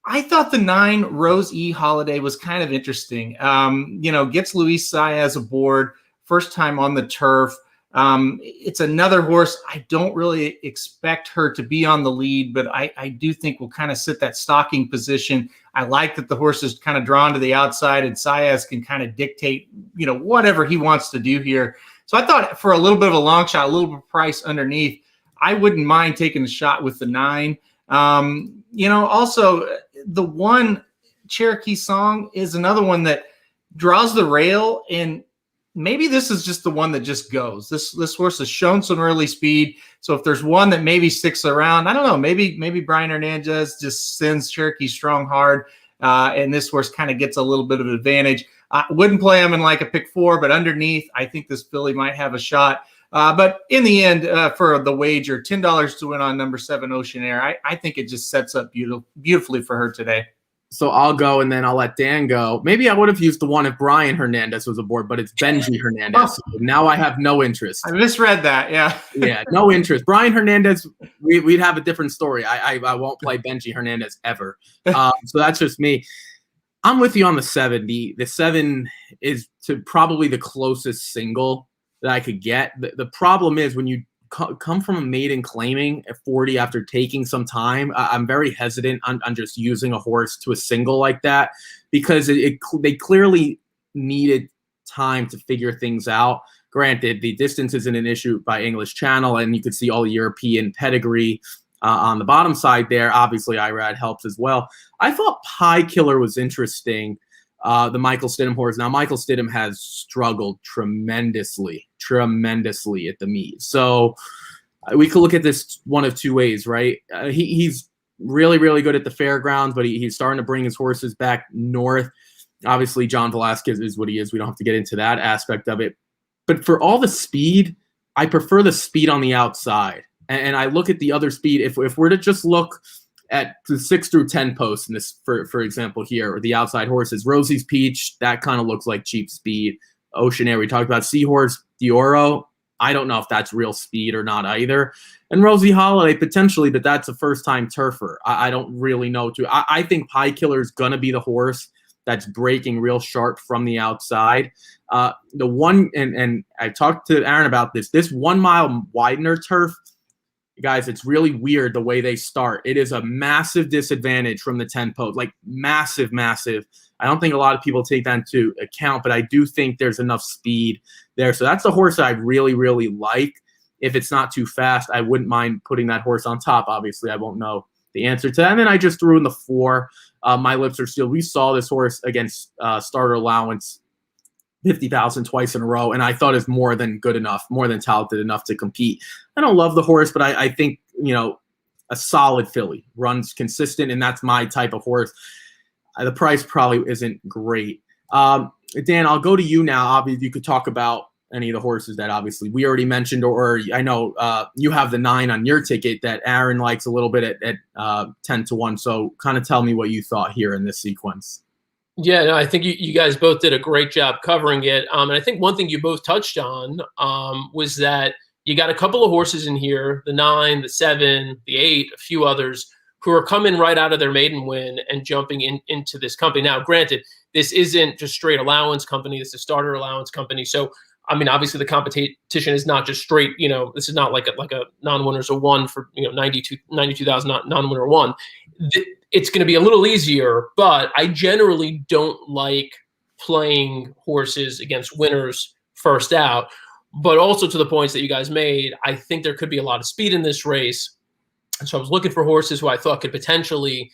I thought the 9 Rose E Holiday was kind of interesting. Gets Luis Saez aboard, first time on the turf. It's another horse. I don't really expect her to be on the lead, but I do think we'll kind of sit that stalking position. I like that the horse is kind of drawn to the outside and Saez can kind of dictate, whatever he wants to do here. So I thought for a little bit of a long shot, a little bit of price underneath, I wouldn't mind taking a shot with the 9. Also the 1 Cherokee Song is another one that draws the rail, and maybe this is just the one that just goes. This horse has shown some early speed. So if there's one that maybe sticks around, I don't know, maybe Brian Hernandez just sends Cherokee Strong hard, and this horse kind of gets a little bit of an advantage. I wouldn't play him in like a pick 4, but underneath, I think this filly might have a shot. But in the end, for the wager, $10 to win on number 7, Ocean Air, I think it just sets up beautifully for her today. So I'll go, and then I'll let Dan go. Maybe I would have used the one if Brian Hernandez was aboard, but it's Benji Hernandez. So now I have no interest. I misread that, yeah. Yeah, no interest. Brian Hernandez, we'd have a different story. I won't play Benji Hernandez ever. So that's just me. I'm with you on the 7. The 7 is to probably the closest single that I could get. The problem is when you come from a maiden claiming at 40 after taking some time, I'm very hesitant on just using a horse to a single like that because they clearly needed time to figure things out. Granted, the distance isn't an issue by English Channel, and you could see all the European pedigree on the bottom side there. Obviously, Irad helps as well. I thought Pie Killer was interesting. The Michael Stidham horse. Now, Michael Stidham has struggled tremendously at the meet. So we could look at this one of 2 ways, right? He's really, really good at the fairgrounds, but he's starting to bring his horses back north. Obviously, John Velasquez is what he is. We don't have to get into that aspect of it. But for all the speed, I prefer the speed on the outside. And I look at the other speed. If we're to just look at the 6 through 10 posts in this, for example, here, or the outside horses, Rosie's Peach, that kind of looks like cheap speed. Ocean Air, we talked about Seahorse, Dioro. I don't know if that's real speed or not either. And Rosie Holiday, potentially, but that's a first-time turfer. I don't really know. I think Pie Killer is going to be the horse that's breaking real sharp from the outside. The one, and I talked to Aaron about this 1 mile Widener turf, guys, it's really weird the way they start. It is a massive disadvantage from the 10 post, like massive. I don't think a lot of people take that into account, but I do think there's enough speed there. So that's a horse that I really, really like. If it's not too fast, I wouldn't mind putting that horse on top. Obviously, I won't know the answer to that. And then I just threw in the 4. My Lips Are Sealed. We saw this horse against starter allowance 50,000 twice in a row, and I thought it's more than good enough, more than talented enough to compete. I don't love the horse, but I think, a solid filly, runs consistent, and that's my type of horse. The price probably isn't great. Dan, I'll go to you now. Obviously, you could talk about any of the horses that obviously we already mentioned, or I know you have the 9 on your ticket that Aaron likes a little bit at 10-1. So kind of tell me what you thought here in this sequence. Yeah, no, I think you guys both did a great job covering it. And I think one thing you both touched on was that you got a couple of horses in here, the 9, the 7, the 8, a few others, who are coming right out of their maiden win and jumping into this company. Now, granted, this isn't just straight allowance company. This is starter allowance company. So, I mean, obviously the competition is not just straight, this is not like a non-winners of 1 for, 92,000 non-winner 1. It's going to be a little easier, but I generally don't like playing horses against winners first out. But also to the points that you guys made, I think there could be a lot of speed in this race. And so I was looking for horses who I thought could potentially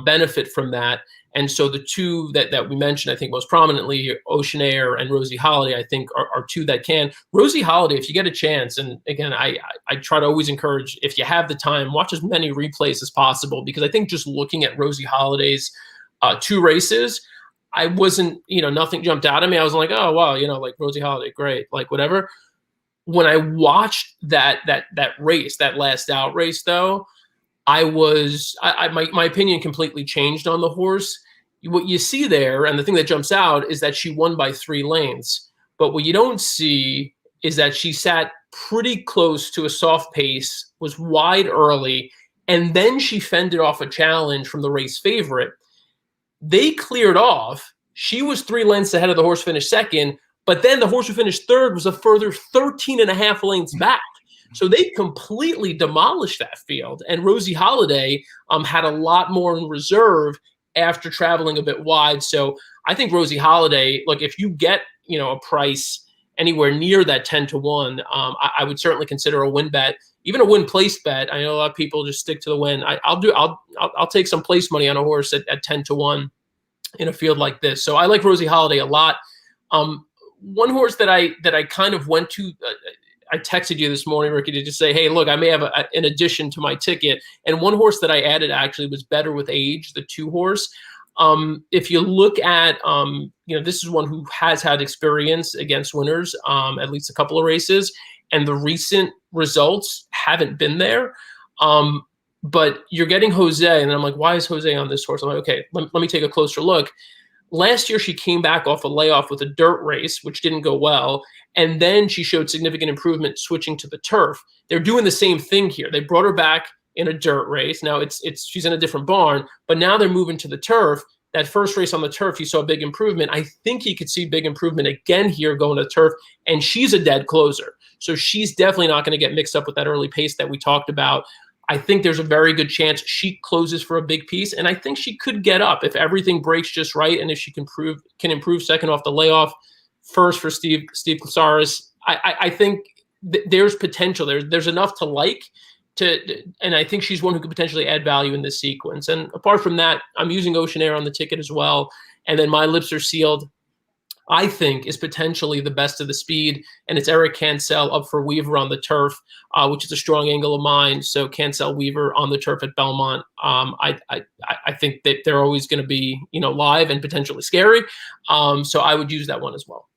benefit from that. And so the 2 that we mentioned, I think most prominently, Ocean Air and Rosie Holiday, I think are 2 that can. Rosie Holiday, if you get a chance, and again, I try to always encourage, if you have the time, watch as many replays as possible, because I think just looking at Rosie Holiday's 2 races, I wasn't, nothing jumped out at me. I was like, oh, wow, like Rosie Holiday, great, like whatever. When I watched that race, that last out race, though, my opinion completely changed on the horse. What you see there, and the thing that jumps out, is that she won by 3 lanes. But what you don't see is that she sat pretty close to a soft pace, was wide early, and then she fended off a challenge from the race favorite. They cleared off. She was 3 lengths ahead of the horse finished second, but then the horse who finished third was a further 13.5 lengths back. So they completely demolished that field. And Rosie Holiday had a lot more in reserve after traveling a bit wide. So I think Rosie Holiday, look, if you get, a price anywhere near that 10-1, I would certainly consider a win bet, even a win place bet. I know a lot of people just stick to the win. I'll take some place money on a horse at 10-1 in a field like this. So I like Rosie Holiday a lot. One horse that I kind of went to, I texted you this morning, Ricky, to just say, hey, look, I may have an addition to my ticket. And one horse that I added actually was Better With Age, the 2 horse. If you look at, this is one who has had experience against winners, at least a couple of races, and the recent results haven't been there. But you're getting Jose, and I'm like, why is Jose on this horse? I'm like, okay, let me take a closer look. Last year, she came back off a layoff with a dirt race, which didn't go well. And then she showed significant improvement switching to the turf. They're doing the same thing here. They brought her back in a dirt race. Now she's in a different barn, but now they're moving to the turf. That first race on the turf, you saw big improvement. I think he could see big improvement again here going to the turf. And she's a dead closer. So she's definitely not going to get mixed up with that early pace that we talked about. I think there's a very good chance she closes for a big piece, and I think she could get up if everything breaks just right, and if she can improve second off the layoff, first for Steve Klasaris. I think there's potential. There's enough to like and I think she's one who could potentially add value in this sequence. And apart from that, I'm using Ocean Air on the ticket as well, and then My Lips Are Sealed, I think, is potentially the best of the speed, and it's Eric Cancel up for Weaver on the turf, which is a strong angle of mine. So Cancel Weaver on the turf at Belmont. I think that they're always going to be, live and potentially scary. So I would use that one as well.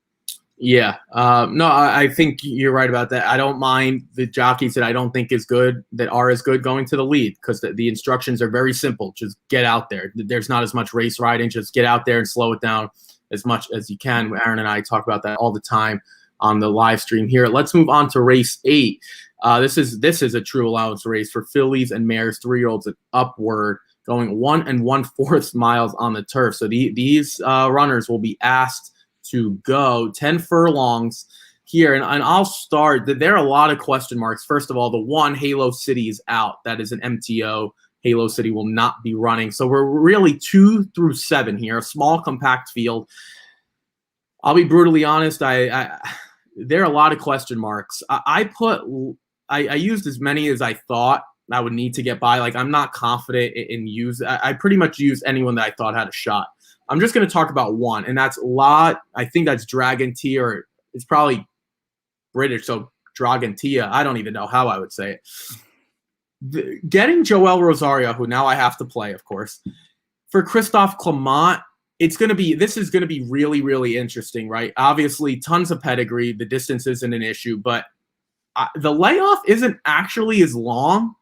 Yeah. No, I think you're right about that. I don't mind the jockeys that I don't think are as good going to the lead, because the instructions are very simple. Just get out there. There's not as much race riding. Just get out there and slow it down as much as you can. Aaron and I talk about that all the time on the live stream here. Let's move on to race 8. This is a true allowance race for fillies and mares, 3-year-olds and upward, going 1 1/4 miles on the turf. So these runners will be asked to go 10 furlongs here. And I'll start. There are a lot of question marks. First of all, the one, Halo City is out. That is an MTO. Halo City will not be running. So we're really 2 through 7 here, a small, compact field. I'll be brutally honest. There are a lot of question marks. I used as many as I thought I would need to get by. Like, I'm not confident in I pretty much used anyone that I thought had a shot. I'm just going to talk about one, and that's I think that's Dragon Tea, or it's probably British, so Dragon Tia. I don't even know how I would say it. Getting Joel Rosario, who now I have to play, of course, for Christophe Clement, this is going to be really, really interesting, right? Obviously, tons of pedigree. The distance isn't an issue, but the layoff isn't actually as long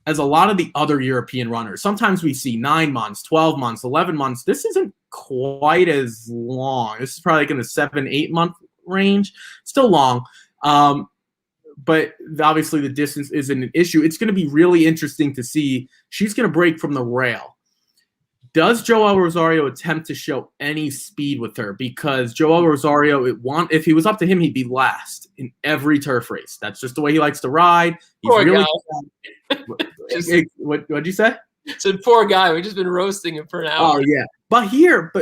as a lot of the other European runners. Sometimes we see 9 months, 12 months, 11 months. This isn't quite as long. This is probably like in the 7-8 month range. Still long. But obviously the distance isn't an issue. It's going to be really interesting to see. She's going to break from the rail. Does Joel Rosario attempt to show any speed with her? Because Joel Rosario, if he was up to him, he'd be last in every turf race. That's just the way he likes to ride. He's poor really guy. What'd you say? It's a poor guy. We've just been roasting him for an hour. Oh yeah, but here,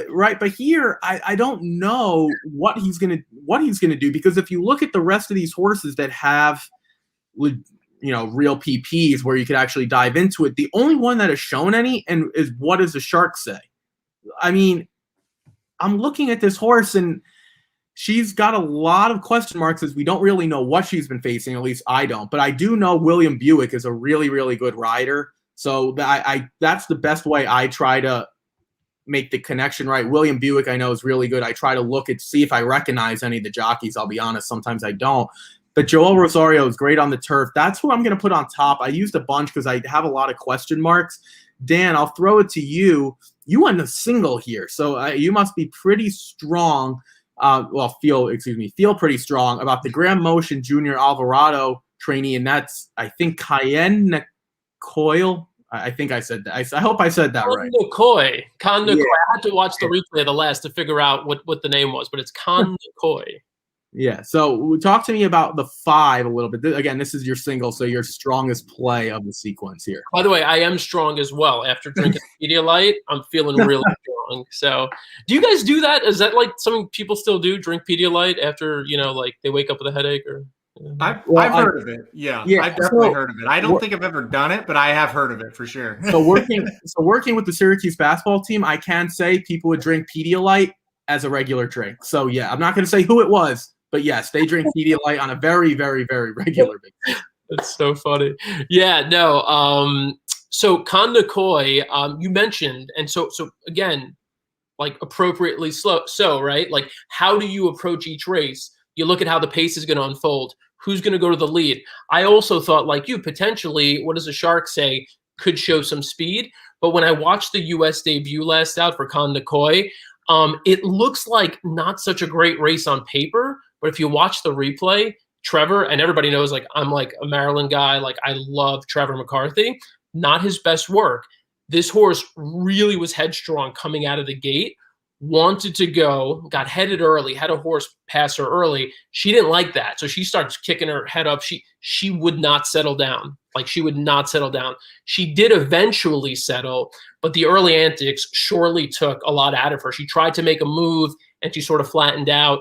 I don't know what he's gonna do, because if you look at the rest of these horses that have, real PPs where you could actually dive into it, the only one that has shown any is What Does the Shark Say? I mean, I'm looking at this horse and she's got a lot of question marks, as we don't really know what she's been facing. At least I don't, but I do know William Buick is a really, really good rider. So that's the best way I try to make the connection, right? William Buick I know is really good. I try to see if I recognize any of the jockeys. I'll be honest, sometimes I don't. But Joel Rosario is great on the turf. That's who I'm going to put on top. I used a bunch because I have a lot of question marks. Dan, I'll throw it to you. You won the single here, so you must be pretty strong. Feel pretty strong about the Graham Motion Junior Alvarado trainee, and that's, I think, Cayenne Coil. I think I said that. I hope I said that right. Koi. Con Yeah. I had to watch the replay of the last to figure out what the name was, but it's Con Koi. Yeah. So talk to me about the 5 a little bit. Again, this is your single, so your strongest play of the sequence here. By the way, I am strong as well. After drinking Pedialyte, I'm feeling really strong. So do you guys do that? Is that like something people still do, drink Pedialyte after, like they wake up with a headache? Or I've heard of it. Yeah, I've definitely heard of it. I don't think I've ever done it, but I have heard of it for sure. So working with the Syracuse basketball team, I can say people would drink Pedialyte as a regular drink. So yeah, I'm not going to say who it was, but yes, they drink Pedialyte on a very, very, very regular basis. That's so funny. Yeah, no. So Con Koi, you mentioned, and so again, like appropriately slow. So right, like how do you approach each race? You look at how the pace is going to unfold. Who's going to go to the lead? I also thought, like you, potentially, What Does the Shark Say could show some speed. But when I watched the U.S. debut last out for Con Koi, it looks like not such a great race on paper. But if you watch the replay, Trevor, and everybody knows, like I'm like a Maryland guy, like I love Trevor McCarthy, not his best work. This horse really was headstrong coming out of the gate, wanted to go, got headed early, had a horse pass her early. She didn't like that. So she starts kicking her head up. She would not settle down. Like she would not settle down. She did eventually settle, but the early antics surely took a lot out of her. She tried to make a move and she sort of flattened out.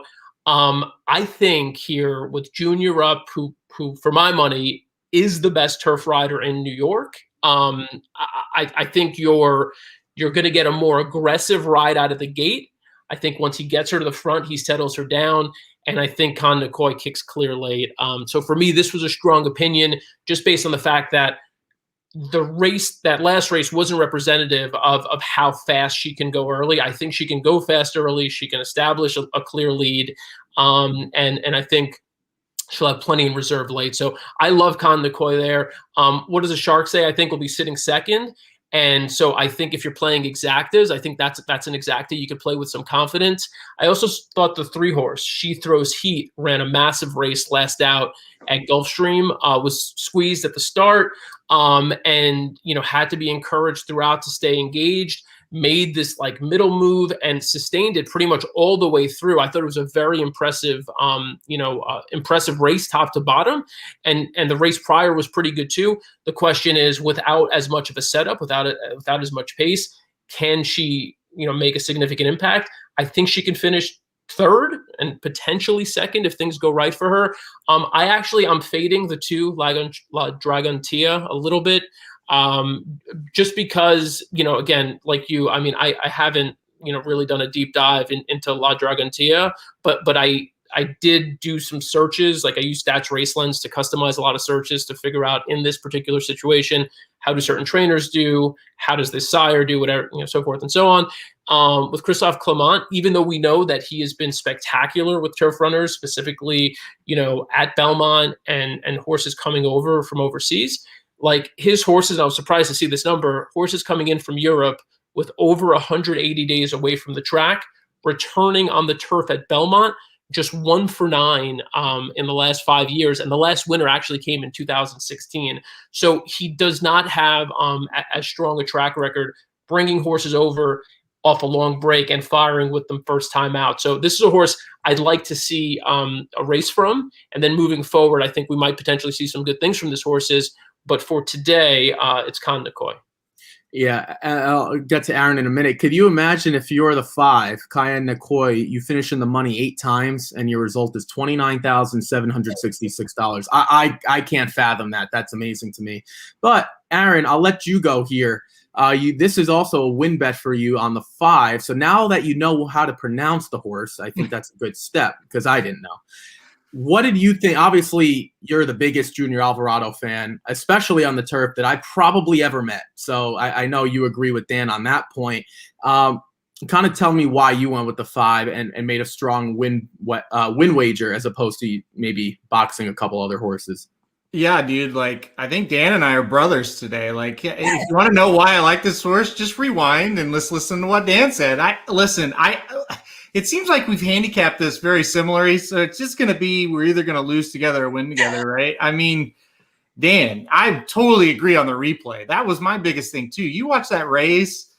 I think here with Junior up, who for my money is the best turf rider in New York. I think you're going to get a more aggressive ride out of the gate. I think once he gets her to the front, he settles her down. And I think Con Koi kicks clear late. So for me, this was a strong opinion just based on the fact that that last race wasn't representative of how fast she can go early. I think she can go fast early. She can establish a clear lead. And I think she'll have plenty in reserve late. So I love Con Koi there. What Does the Shark Say? I think will be sitting second. And so I think if you're playing exactas, I think that's an exacta you could play with some confidence. I also thought the 3-horse, She Throws Heat, ran a massive race last out at Gulfstream, was squeezed at the start, and had to be encouraged throughout to stay engaged, made this like middle move and sustained it pretty much all the way through. I thought it was a very impressive, impressive race top to bottom. And the race prior was pretty good too. The question is, without as much of a setup, without as much pace, can she, make a significant impact? I think she can finish third and potentially second if things go right for her. I'm fading the 2 La Dragontia a little bit. Just because, again, like you, I mean, I haven't, really done a deep dive into La Dragontia, but I did do some searches. Like I used Stats Race Lens to customize a lot of searches to figure out in this particular situation, how do certain trainers do, how does this sire do, whatever, so forth and so on. With Christophe Clement, even though we know that he has been spectacular with turf runners, specifically, at Belmont and horses coming over from overseas, like his horses, I was surprised to see this number, horses coming in from Europe with over 180 days away from the track, returning on the turf at Belmont, just 1 for 9 in the last 5 years. And the last winner actually came in 2016. So he does not have as strong a track record bringing horses over off a long break and firing with them first time out. So this is a horse I'd like to see a race from. And then moving forward, I think we might potentially see some good things from this horses. But for today, it's Con Nakoi. Yeah, I'll get to Aaron in a minute. Could you imagine if you're the 5, Cayenne Nakoi, you finish in the money 8 times and your result is $29,766? I can't fathom that. That's amazing to me. But Aaron, I'll let you go here. This is also a win bet for you on the 5. So now that you know how to pronounce the horse, I think that's a good step because I didn't know. What did you think? Obviously, you're the biggest Junior Alvarado fan, especially on the turf, that I probably ever met. So I know you agree with Dan on that point. Kind of tell me why you went with the 5 and made a strong win wager as opposed to maybe boxing a couple other horses. Yeah, dude. Like, I think Dan and I are brothers today. Like, if you want to know why I like this horse, just rewind and let's listen to what Dan said. It seems like we've handicapped this very similarly, so it's just going to be we're either going to lose together or win together, right? I mean, Dan, I totally agree on the replay. That was my biggest thing too. You watch that race,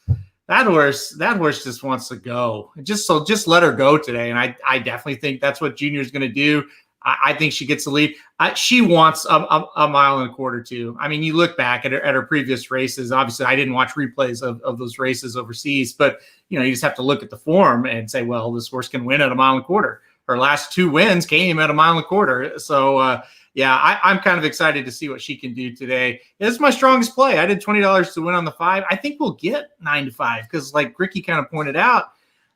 that horse just wants to go. Just let her go today, and I definitely think that's what Junior's going to do. I think she gets the lead. She wants a 1.25 miles too. I mean, you look back at her previous races. Obviously, I didn't watch replays of those races overseas, but you just have to look at the form and say, well, this horse can win at 1.25 miles. Her last 2 wins came at 1.25 miles. So I'm kind of excited to see what she can do today. It's my strongest play. I did $20 to win on the 5. I think we'll get 9-5 because, like Ricky kind of pointed out,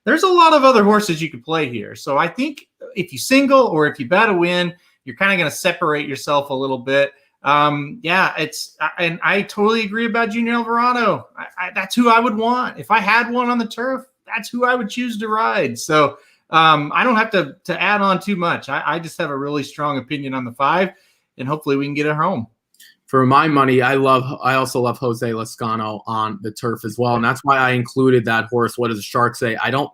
there's a lot of other horses you could play here. So I think if you single or if you bet a win, you're kind of going to separate yourself a little bit. And I totally agree about Junior Alvarado. That's who I would want. If I had one on the turf, that's who I would choose to ride. So I don't have to add on too much. I just have a really strong opinion on the 5, and hopefully we can get it home. For my money, I also love Jose Lezcano on the turf as well, and that's why I included that horse. What does the shark say? I don't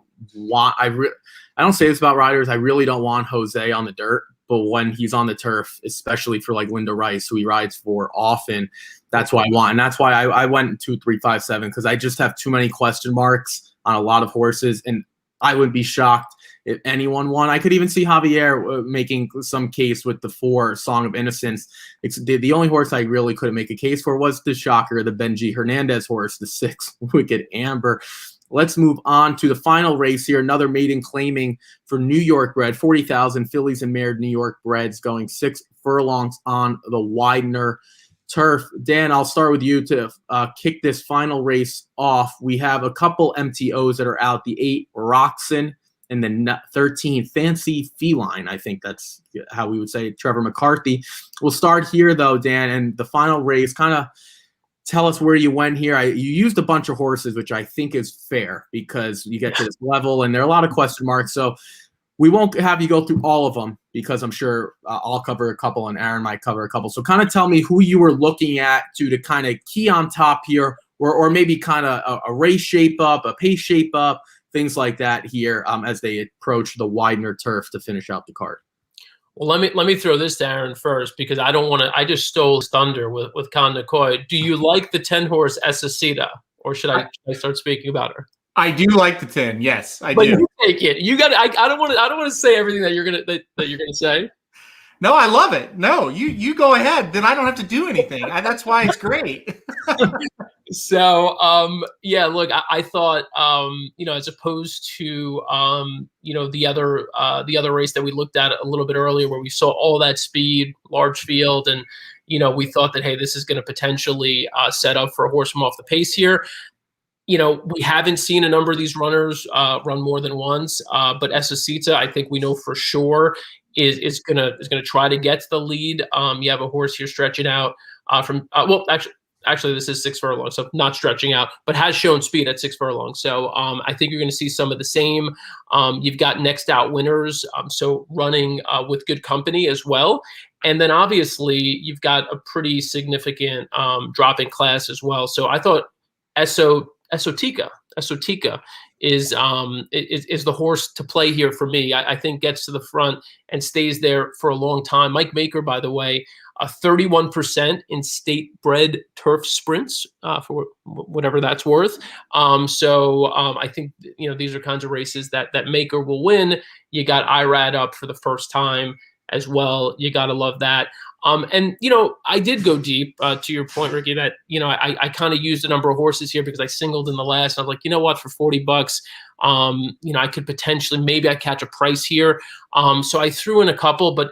say this about riders. I really don't want Jose on the dirt, but when he's on the turf, especially for like Linda Rice, who he rides for often, that's what I want, and that's why I went 2, 3, 5, 7 because I just have too many question marks on a lot of horses, and I would be shocked if anyone won. I could even see Javier making some case with the 4 Song of Innocence. It's the only horse I really couldn't make a case for was the shocker, the Benji Hernandez horse, the 6 Wicked Amber. Let's move on to the final race here. Another maiden claiming for New York bred, 40,000 fillies and mare New York breds going 6 furlongs on the Widener turf. Dan, I'll start with you to kick this final race off. We have a couple MTOs that are out, the 8 Roxon and the 13 Fancy Feline. I think that's how we would say it, Trevor McCarthy. We'll start here though, Dan, and the final race, kind of tell us where you went here. You used a bunch of horses, which I think is fair because you get to this level and there are a lot of question marks. So we won't have you go through all of them because I'm sure I'll cover a couple and Aaron might cover a couple. So kind of tell me who you were looking at to kind of key on top here. or maybe kind of a race shape up, a pace shape up, things like that here as they approach the Widener turf to finish out the card. Well, let me throw this to Aaron first, because I don't want to. I just stole his thunder with Con Coy. Do you like the 10-horse Esacita, or should I start speaking about her? I do like the 10. Yes, I but do. You take it. You got. I don't want to. I don't want to say everything that you're gonna say. No, I love it. No, you go ahead. Then I don't have to do anything. That's why it's great. So, yeah, look, I thought, as opposed to, the other race that we looked at a little bit earlier, where we saw all that speed, large field, and, we thought that, hey, this is going to potentially set up for a horse from off the pace here. We haven't seen a number of these runners run more than once, but Esacita, I think we know for sure is gonna try to get to the lead. You have a horse here stretching out from actually this is 6 furlongs, so not stretching out, but has shown speed at 6 furlongs. So I think you're going to see some of the same. You've got next out winners, so running with good company as well. And then obviously you've got a pretty significant drop in class as well. So I thought Esotica is the horse to play here for me. I think gets to the front and stays there for a long time. Mike Maker, by the way, 31% in state-bred turf sprints for whatever that's worth. So I think these are kinds of races that Maker will win. You got Irad up for the first time as well. You got to love that. And I did go deep to your point, Ricky, that I kind of used a number of horses here because I singled in the last. I was like, you know what, for $40, I could potentially, maybe I catch a price here. So I threw in a couple, but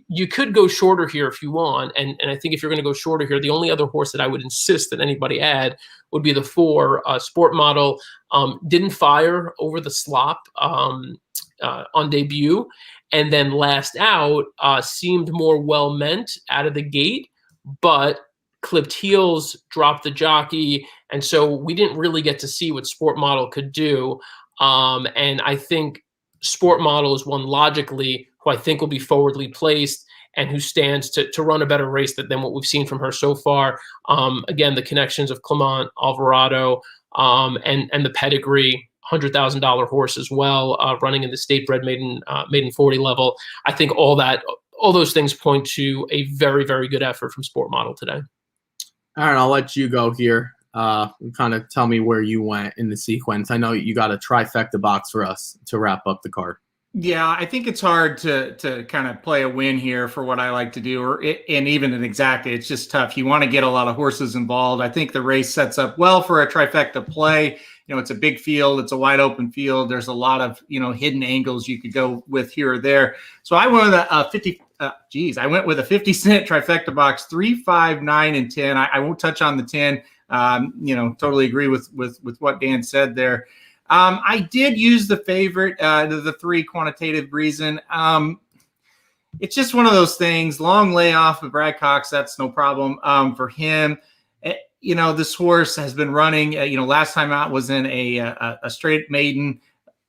you could go shorter here if you want. And I think if you're going to go shorter here, the only other horse that I would insist that anybody add would be the 4 Sport Model. Didn't fire over the slop on debut. And then last out seemed more well-meant out of the gate, but clipped heels, dropped the jockey. And so we didn't really get to see what Sport Model could do. And I think Sport Model is one logically who I think will be forwardly placed and who stands to run a better race than what we've seen from her so far. Again, the connections of Clement, Alvarado, and the pedigree. $100,000 horse as well, running in the state-bred maiden 40 level. I think all those things point to a very, very good effort from Sport Model today. Aaron, I'll let you go here. Kind of tell me where you went in the sequence. I know you got a trifecta box for us to wrap up the card. Yeah, I think it's hard to kind of play a win here for what I like to do, and even an exacta. It's just tough. You want to get a lot of horses involved. I think the race sets up well for a trifecta play. It's a big field. It's a wide open field. There's a lot of, hidden angles you could go with here or there. So I went with I went with a 50-cent trifecta box, 3, 5, 9, and 10. I won't touch on the 10. Totally agree with what Dan said there. I did use the favorite, the 3 Quantitative Reason. It's just one of those things. Long layoff of Brad Cox. That's no problem for him. This horse has been running, last time out was in a straight maiden.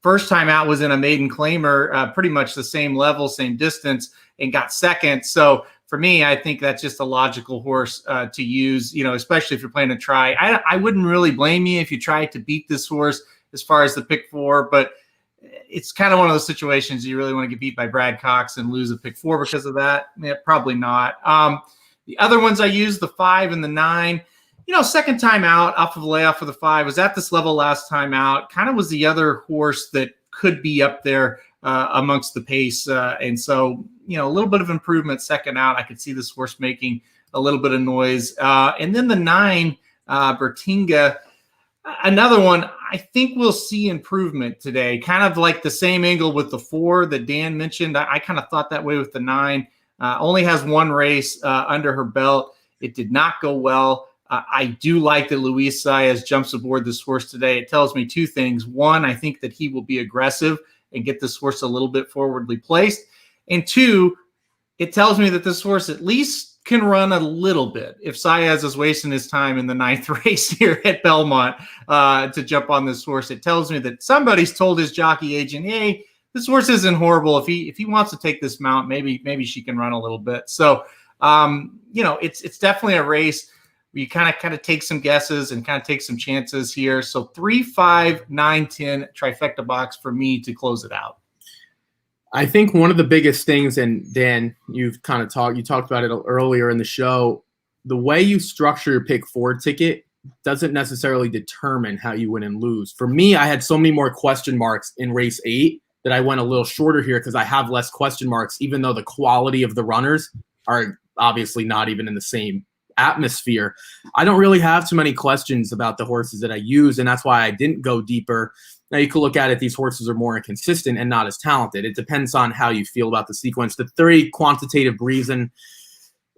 First time out was in a maiden claimer, pretty much the same level, same distance, and got second. So for me, I think that's just a logical horse to use, especially if you're playing a try. I wouldn't really blame you if you tried to beat this horse as far as the pick 4, but it's kind of one of those situations you really want to get beat by Brad Cox and lose a pick 4 because of that. Probably not. The other ones I used, the 5 and the 9. Second time out off of the layoff for the 5, was at this level last time out, kind of was the other horse that could be up there amongst the pace. And so, a little bit of improvement second out. I could see this horse making a little bit of noise. And then the 9, Bertinga, another one, I think we'll see improvement today. Kind of like the same angle with the 4 that Dan mentioned. I kind of thought that way with the 9. Only has 1 race under her belt. It did not go well. I do like that Luis Saez jumps aboard this horse today. It tells me 2 things. 1, I think that he will be aggressive and get this horse a little bit forwardly placed. And 2, it tells me that this horse at least can run a little bit if Saez is wasting his time in the 9th race here at Belmont to jump on this horse. It tells me that somebody's told his jockey agent, hey, this horse isn't horrible. If he wants to take this mount, maybe she can run a little bit. So, it's definitely a race you kind of take some guesses and kind of take some chances here. So 3, 5, 9, 10 trifecta box for me to close it out. I think one of the biggest things, and Dan, you talked about it earlier in the show, the way you structure your pick 4 ticket doesn't necessarily determine how you win and lose. For me, I had so many more question marks in race 8 that I went a little shorter here because I have less question marks, even though the quality of the runners are obviously not even in the same atmosphere. I don't really have too many questions about the horses that I use, and that's why I didn't go deeper. Now you could look at it, these horses are more inconsistent and not as talented. It depends on how you feel about the sequence. The 3 quantitative reason,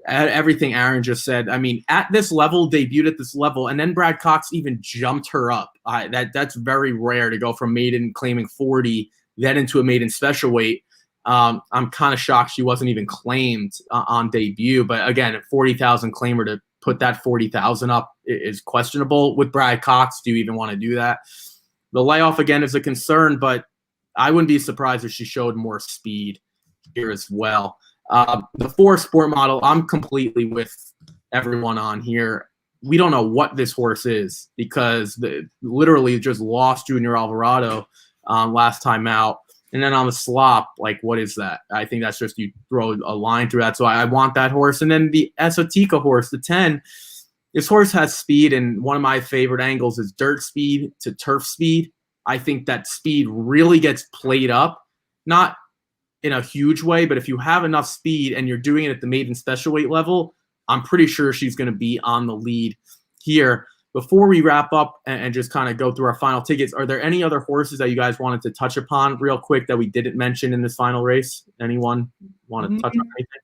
everything Aaron just said. I mean, at this level, debuted at this level, and then Brad Cox even jumped her up. That's very rare to go from maiden claiming 40, then into a maiden special weight. I'm kind of shocked she wasn't even claimed on debut. But again, at 40,000 claimer, to put that 40,000 up is questionable. With Brad Cox, do you even want to do that? The layoff, again, is a concern, but I wouldn't be surprised if she showed more speed here as well. The 4 sport model, I'm completely with everyone on here. We don't know what this horse is because literally just lost Junior Alvarado last time out. And then on the slop, like, what is that? I think that's just you throw a line through that. So I want that horse. And then the Esotica horse, the 10, this horse has speed, and one of my favorite angles is dirt speed to turf speed. I think that speed really gets played up, not in a huge way, but if you have enough speed and you're doing it at the maiden special weight level, I'm pretty sure she's going to be on the lead here. Before we wrap up and just kind of go through our final tickets, are there any other horses that you guys wanted to touch upon real quick that we didn't mention in this final race? Anyone want to touch on anything?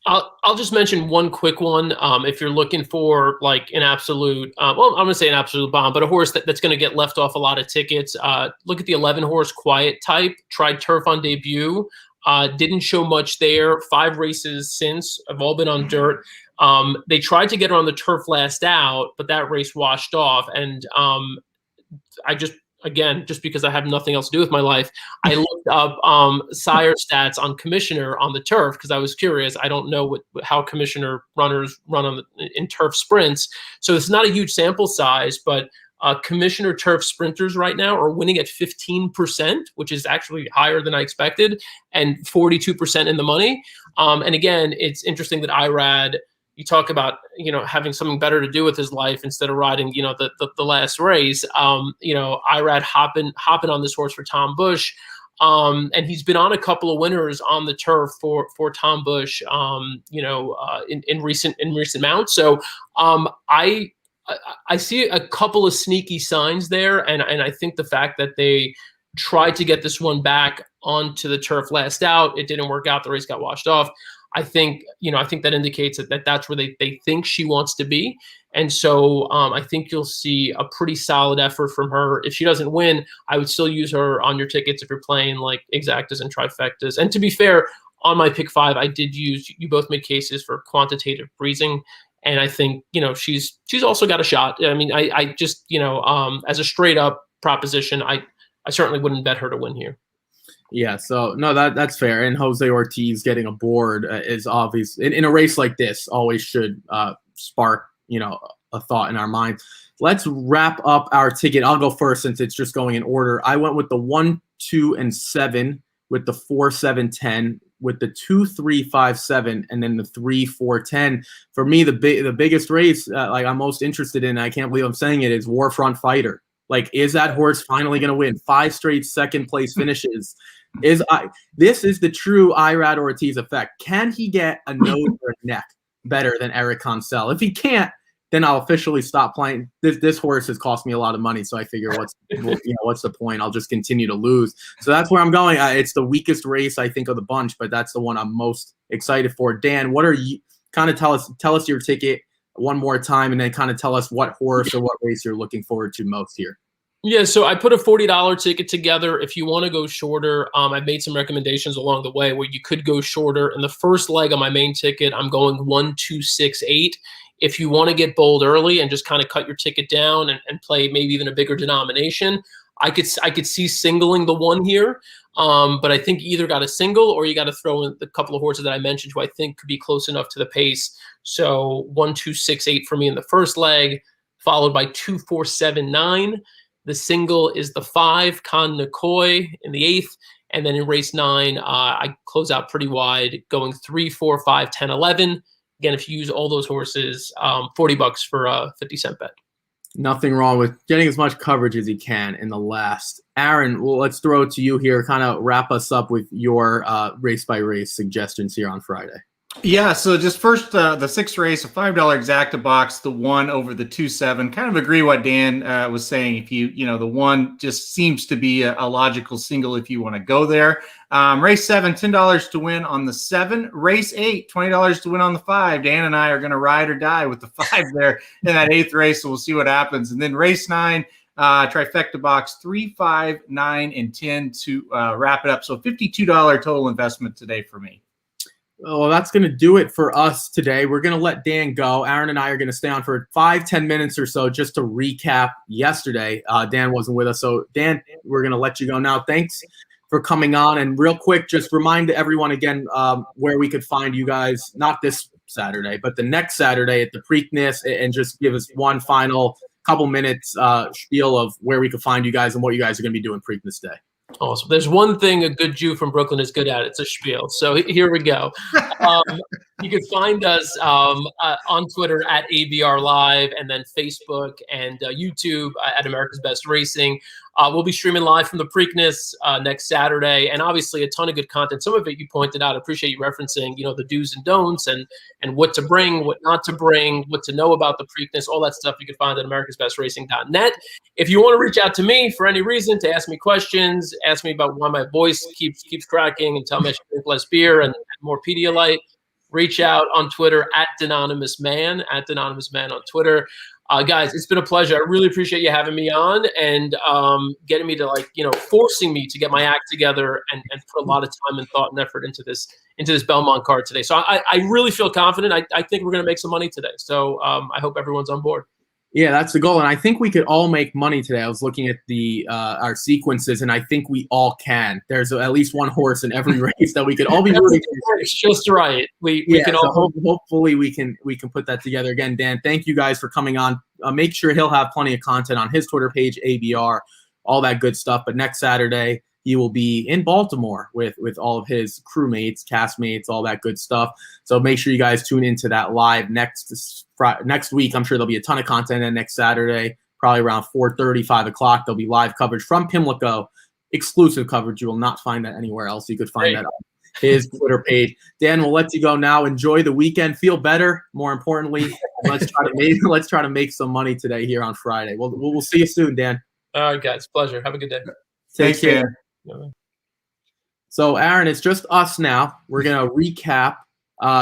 I'll just mention one quick one. If you're looking for like an absolute, well, I'm going to say an absolute bomb, but a horse that's going to get left off a lot of tickets, look at the 11 horse Quiet Type. Tried turf on debut. Didn't show much there. 5 races since have all been on dirt. They tried to get her on the turf last out, but that race washed off. And again, just because I have nothing else to do with my life, I looked up sire stats on Commissioner on the turf because I was curious. I don't know how Commissioner runners run in turf sprints. So it's not a huge sample size, but Commissioner turf sprinters right now are winning at 15%, which is actually higher than I expected, and 42% in the money. And again, it's interesting that IRAD, you talk about, having something better to do with his life instead of riding, the last race. IRAD hopping on this horse for Tom Bush. And he's been on a couple of winners on the turf for Tom Bush, in recent mounts. So I see a couple of sneaky signs there. And I think the fact that they tried to get this one back onto the turf last out, it didn't work out. The race got washed off. I think that indicates that's where they think she wants to be. And so I think you'll see a pretty solid effort from her. If she doesn't win, I would still use her on your tickets if you're playing like exactas and trifectas. And to be fair, on my pick 5, I did use, you both made cases for quantitative breezing. And I think, she's also got a shot. I mean, I just, as a straight up proposition, I certainly wouldn't bet her to win here. Yeah, so no, that's fair. And Jose Ortiz getting aboard is obvious in a race like this. Always should spark a thought in our mind. Let's wrap up our ticket. I'll go first since it's just going in order. I went with the 1, 2, and 7, with the 4, 7, 10, with the 2, 3, 5, 7, and then the 3, 4, 10. For me, the biggest race like I'm most interested in, I can't believe I'm saying it, is Warfront Fighter. Like, is that horse finally going to win 5 straight second place finishes? This is the true Irad Ortiz effect. Can he get a nose or a neck better than Eric Consell? If he can't, then I'll officially stop playing. This horse has cost me a lot of money, so I figure what's the point? I'll just continue to lose. So that's where I'm going. It's the weakest race I think of the bunch, but that's the one I'm most excited for. Dan, what are you? Kind of tell us your ticket one more time, and then kind of tell us what horse or what race you're looking forward to most here. Yeah, so I put a $40 ticket together. If you want to go shorter, I've made some recommendations along the way where you could go shorter. In the first leg of my main ticket, I'm going 1, 2, 6, 8. If you want to get bold early and just kind of cut your ticket down and play maybe even a bigger denomination, I could see singling the one here, but I think you either got a single or you got to throw in the couple of horses that I mentioned who I think could be close enough to the pace. So 1, 2, 6, 8 for me in the first leg, followed by 2, 4, 7, 9. The single is the 5, Con Nikoi in the 8th. And then in race 9, I close out pretty wide, going 3, 4, 5, 10, 11. Again, if you use all those horses, $40 for a 50-cent bet. Nothing wrong with getting as much coverage as you can in the last. Aaron, well, let's throw it to you here. Kind of wrap us up with your race-by-race suggestions here on Friday. Yeah, so just first, the 6th race, a $5 exacta box, the 1 over the 2-7. Kind of agree what Dan was saying. If the 1 just seems to be a logical single if you want to go there. Race 7, $10 to win on the 7. Race 8, $20 to win on the 5. Dan and I are going to ride or die with the 5 there in that 8th race, so we'll see what happens. And then race 9, trifecta box, 3, 5, 9, and 10 to wrap it up. So $52 total investment today for me. Well, that's going to do it for us today. We're going to let Dan go. Aaron and I are going to stay on for 5-10 minutes or so just to recap yesterday. Dan wasn't with us. So, Dan, we're going to let you go now. Thanks for coming on. And real quick, just remind everyone again where we could find you guys, not this Saturday, but the next Saturday at the Preakness, and just give us one final couple minutes spiel of where we could find you guys and what you guys are going to be doing Preakness Day. Awesome. There's one thing a good Jew from Brooklyn is good at. It's a spiel. So here we go. You can find us on Twitter at ABR Live, and then Facebook and YouTube at America's Best Racing. We'll be streaming live from the Preakness next Saturday, and obviously a ton of good content. Some of it you pointed out. I appreciate you referencing, the do's and don'ts and what to bring, what not to bring, what to know about the Preakness, all that stuff you can find at americasbestracing.net. If you want to reach out to me for any reason to ask me questions, ask me about why my voice keeps cracking, and tell me I should drink less beer and more Pedialyte, reach out on Twitter at DanonymousMan, on Twitter. Guys, it's been a pleasure. I really appreciate you having me on and getting me to forcing me to get my act together and put a lot of time and thought and effort into this Belmont card today. So I really feel confident. I think we're going to make some money today. So I hope everyone's on board. Yeah, that's the goal, and I think we could all make money today. I was looking at our sequences, and I think we all can. There's at least one horse in every race that we could all be rooting for. It's just right. We can all. Hopefully, we can put that together again. Dan, thank you guys for coming on. Make sure he'll have plenty of content on his Twitter page, ABR, all that good stuff. But next Saturday, he will be in Baltimore with all of his crewmates, castmates, all that good stuff. So make sure you guys tune into that live next week. I'm sure there'll be a ton of content. And next Saturday, probably around 4:30, 5 o'clock, there'll be live coverage from Pimlico, exclusive coverage. You will not find that anywhere else. You could find that on his Twitter page. Dan, we'll let you go now. Enjoy the weekend. Feel better. More importantly, let's try to make some money today here on Friday. We'll see you soon, Dan. All right, guys. Pleasure. Have a good day. Thanks, Dan. So, Aaron, it's just us now. We're gonna recap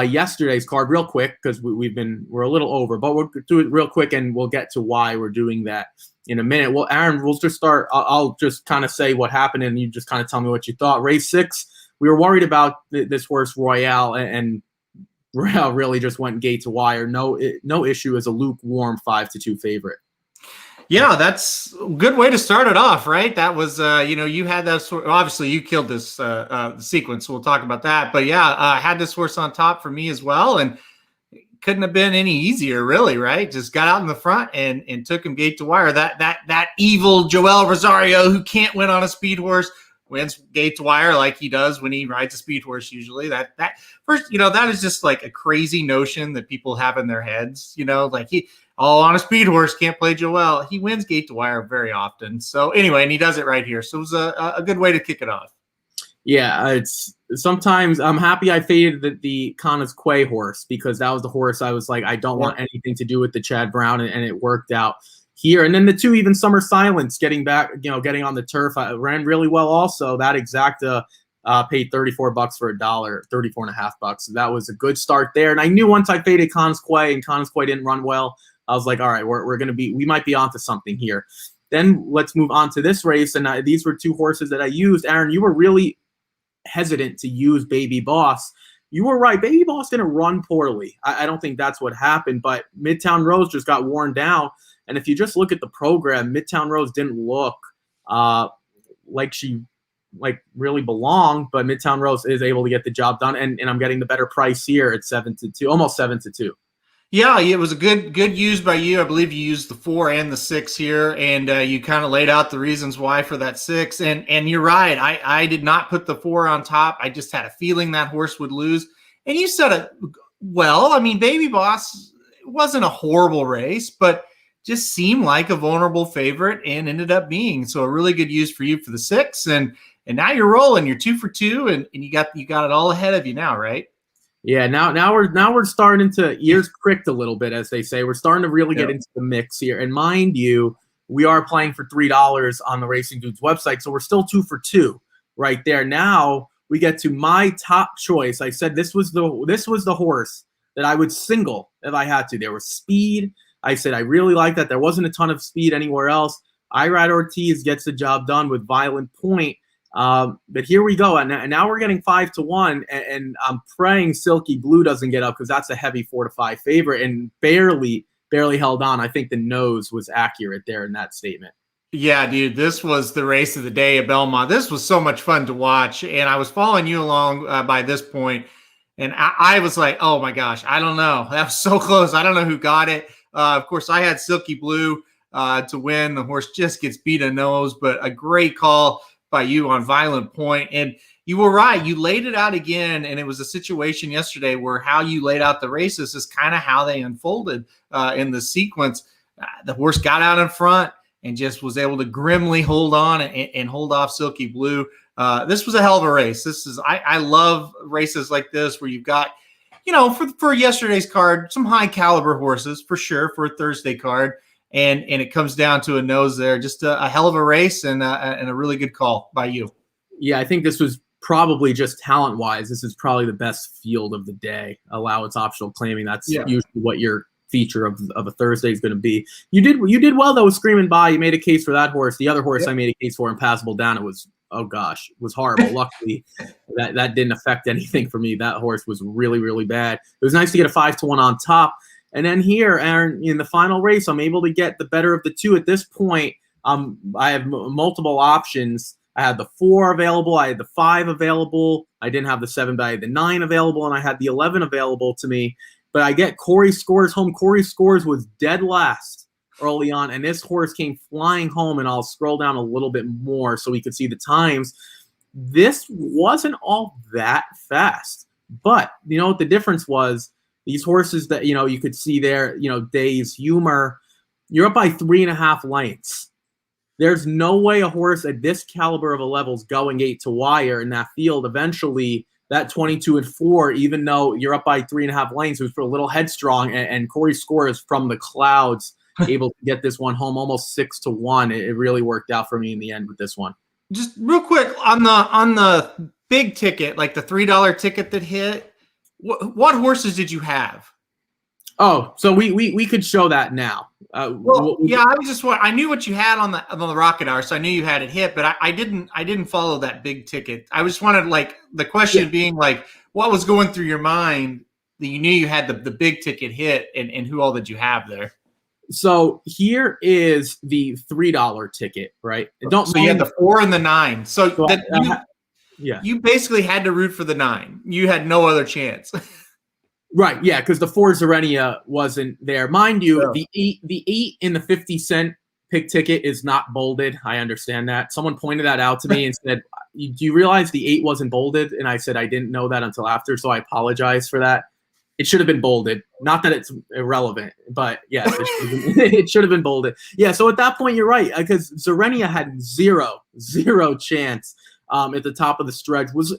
yesterday's card real quick because we're a little over, but we'll do it real quick and we'll get to why we're doing that in a minute. Well, Aaron, we'll just start. I'll just kind of say what happened and you just kind of tell me what you thought. Race 6, we were worried about this horse Royale, and Royale really just went gate to wire. No issue as a lukewarm 5-2 favorite. Yeah, that's a good way to start it off, right? That was, you had that sort. Obviously, you killed this sequence. So we'll talk about that. But yeah, I had this horse on top for me as well, and couldn't have been any easier, really, right? Just got out in the front and took him gate to wire. That evil Joel Rosario, who can't win on a speed horse, wins gate to wire like he does when he rides a speed horse. Usually, that first, that is just like a crazy notion that people have in their heads. On a speed horse, can't play Joel. He wins gate to wire very often. So anyway, and he does it right here. So it was a good way to kick it off. Yeah, it's sometimes I'm happy I faded the Connis Quay horse because that was the horse I was like, I don't want anything to do with the Chad Brown, and it worked out here. And then the 2, even Summer Silence, getting back, getting on the turf, ran really well also. That exacta paid $34 for $1, $34.50. So that was a good start there. And I knew once I faded Connis Quay and Connis Quay didn't run well, I was like, all right, we might be onto something here. Then let's move on to this race. And these were 2 horses that I used. Aaron, you were really hesitant to use Baby Boss. You were right. Baby Boss didn't run poorly. I don't think that's what happened, but Midtown Rose just got worn down. And if you just look at the program, Midtown Rose didn't look like she really belonged, but Midtown Rose is able to get the job done, and I'm getting the better price here at 7-2, almost 7-2. Yeah, it was a good use by you. I believe you used the 4 and the 6 here, and you kind of laid out the reasons why for that 6. And you're right. I did not put the 4 on top. I just had a feeling that horse would lose. And you said it well. I mean, Baby Boss wasn't a horrible race, but just seemed like a vulnerable favorite and ended up being. So a really good use for you for the 6. And now you're rolling. You're 2 for 2, and you got it all ahead of you now, right? Yeah, now we're starting to ears pricked a little bit, as they say. We're starting to really get into the mix here. And mind you, we are playing for $3 on the Racing Dudes website, so we're still 2 for 2 right there. Now we get to my top choice. I said this was the horse that I would single if I had to. There was speed. I said I really like that. There wasn't a ton of speed anywhere else. Irad Ortiz gets the job done with Violent Point. But here we go, and now we're getting 5-1, and I'm praying Silky Blue doesn't get up because that's a heavy 4-5 favorite, and barely held on. I think the nose was accurate there in that statement. Yeah, dude, this was the race of the day at Belmont. This was so much fun to watch, and I was following you along by this point, and I was like, oh my gosh, I don't know. That was so close. I don't know who got it. Of course, I had Silky Blue to win. The horse just gets beat a nose, but a great call by you on Violent Point. And you were right. You laid it out again, and it was a situation yesterday where how you laid out the races is kind of how they unfolded in the sequence. The horse got out in front and just was able to grimly hold on and hold off Silky Blue. This was a hell of a race. I love races like this where you've got, for yesterday's card, some high caliber horses for sure for a Thursday card. And it comes down to a nose there. Just a hell of a race and a really good call by you. Yeah, I think this was probably just talent-wise. This is probably the best field of the day. Allow its optional claiming. That's usually what your feature of a Thursday is going to be. You did well, though, with Screaming By. You made a case for that horse. The other horse I made a case for, Impassable Down, it was horrible. Luckily, that didn't affect anything for me. That horse was really, really bad. It was nice to get a 5-1 on top. And then here, Aaron, in the final race, I'm able to get the better of the 2. At this point, I have multiple options. I had the 4 available. I had the 5 available. I didn't have the 7, but I had the 9 available, and I had the 11 available to me. But I get Corey Scores home. Corey Scores was dead last early on, and this horse came flying home, and I'll scroll down a little bit more so we could see the times. This wasn't all that fast. But you know what the difference was? These horses that, you could see there, Days, Humor, you're up by 3.5 lengths. There's no way a horse at this caliber of a level is going 8 to wire in that field. Eventually, that 22-4, even though you're up by 3.5 lengths, it was a little headstrong, and Corey Scores from the clouds able to get this one home almost 6-1. It really worked out for me in the end with this one. Just real quick on the big ticket, like the $3 ticket that hit. What horses did you have? Oh, so we could show that now. I knew what you had on the Rocket Hour, so I knew you had it hit, but I didn't follow that big ticket. I just wanted the question being what was going through your mind that you knew you had the big ticket hit, and who all did you have there? So here is the $3 ticket, right? So you had the 4 and the 9. You basically had to root for the 9. You had no other chance. Right, yeah, because the 4 Zerenia wasn't there. Mind you, the 8 in the 50-cent pick ticket is not bolded. I understand that. Someone pointed that out to me and said, do you realize the 8 wasn't bolded? And I said, I didn't know that until after, so I apologize for that. It should have been bolded. Not that it's irrelevant, but yes, it should have been bolded. Yeah, so at that point, you're right, because Zerenia had zero chance at the top of the stretch. Was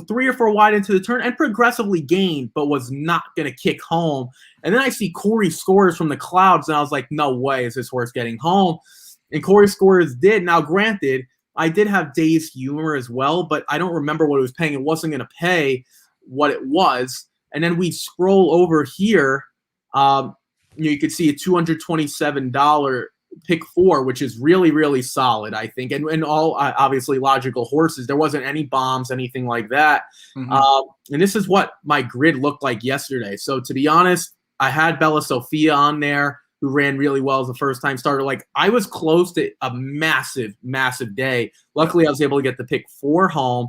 3 or 4 wide into the turn and progressively gained, but was not going to kick home. And then I see Corey Scores from the clouds, and I was like, no way is this horse getting home. And Corey Scores did. Now, granted, I did have Days Humor as well, but I don't remember what it was paying. It wasn't going to pay what it was. And then we scroll over here. You could see a $227 pick 4, which is really, really solid, I think. And all obviously logical horses. There wasn't any bombs, anything like that. Mm-hmm. And this is what my grid looked like yesterday. So to be honest, I had Bella Sophia on there. who ran really well as a first-time starter. Like, I was close to a massive, massive day. Luckily, I was able to get the pick 4 home.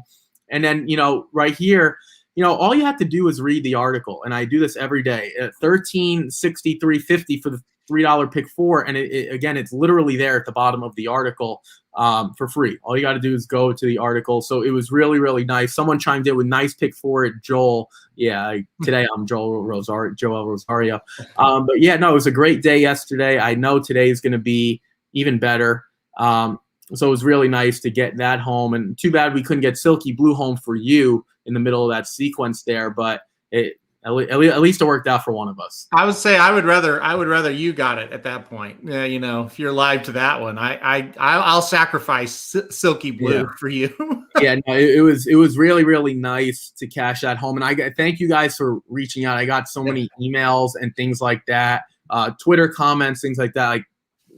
And then, right here, all you have to do is read the article. And I do this every day. $13.63.50 for the $3 pick 4. And again, it's literally there at the bottom of the article for free. All you got to do is go to the article. So it was really, really nice. Someone chimed in with nice pick 4 at Joel. Yeah, today I'm Joel Rosario. But yeah, no, it was a great day yesterday. I know today is going to be even better. So it was really nice to get that home. And too bad we couldn't get Silky Blue home for you in the middle of that sequence there. But at least it worked out for one of us. I would say I would rather you got it at that point. If you're live to that one, I'll sacrifice Silky Blue for you. Yeah, no, it was really, really nice to cash that home. And I thank you guys for reaching out. I got so many emails and things like that, Twitter comments, things like that. Like,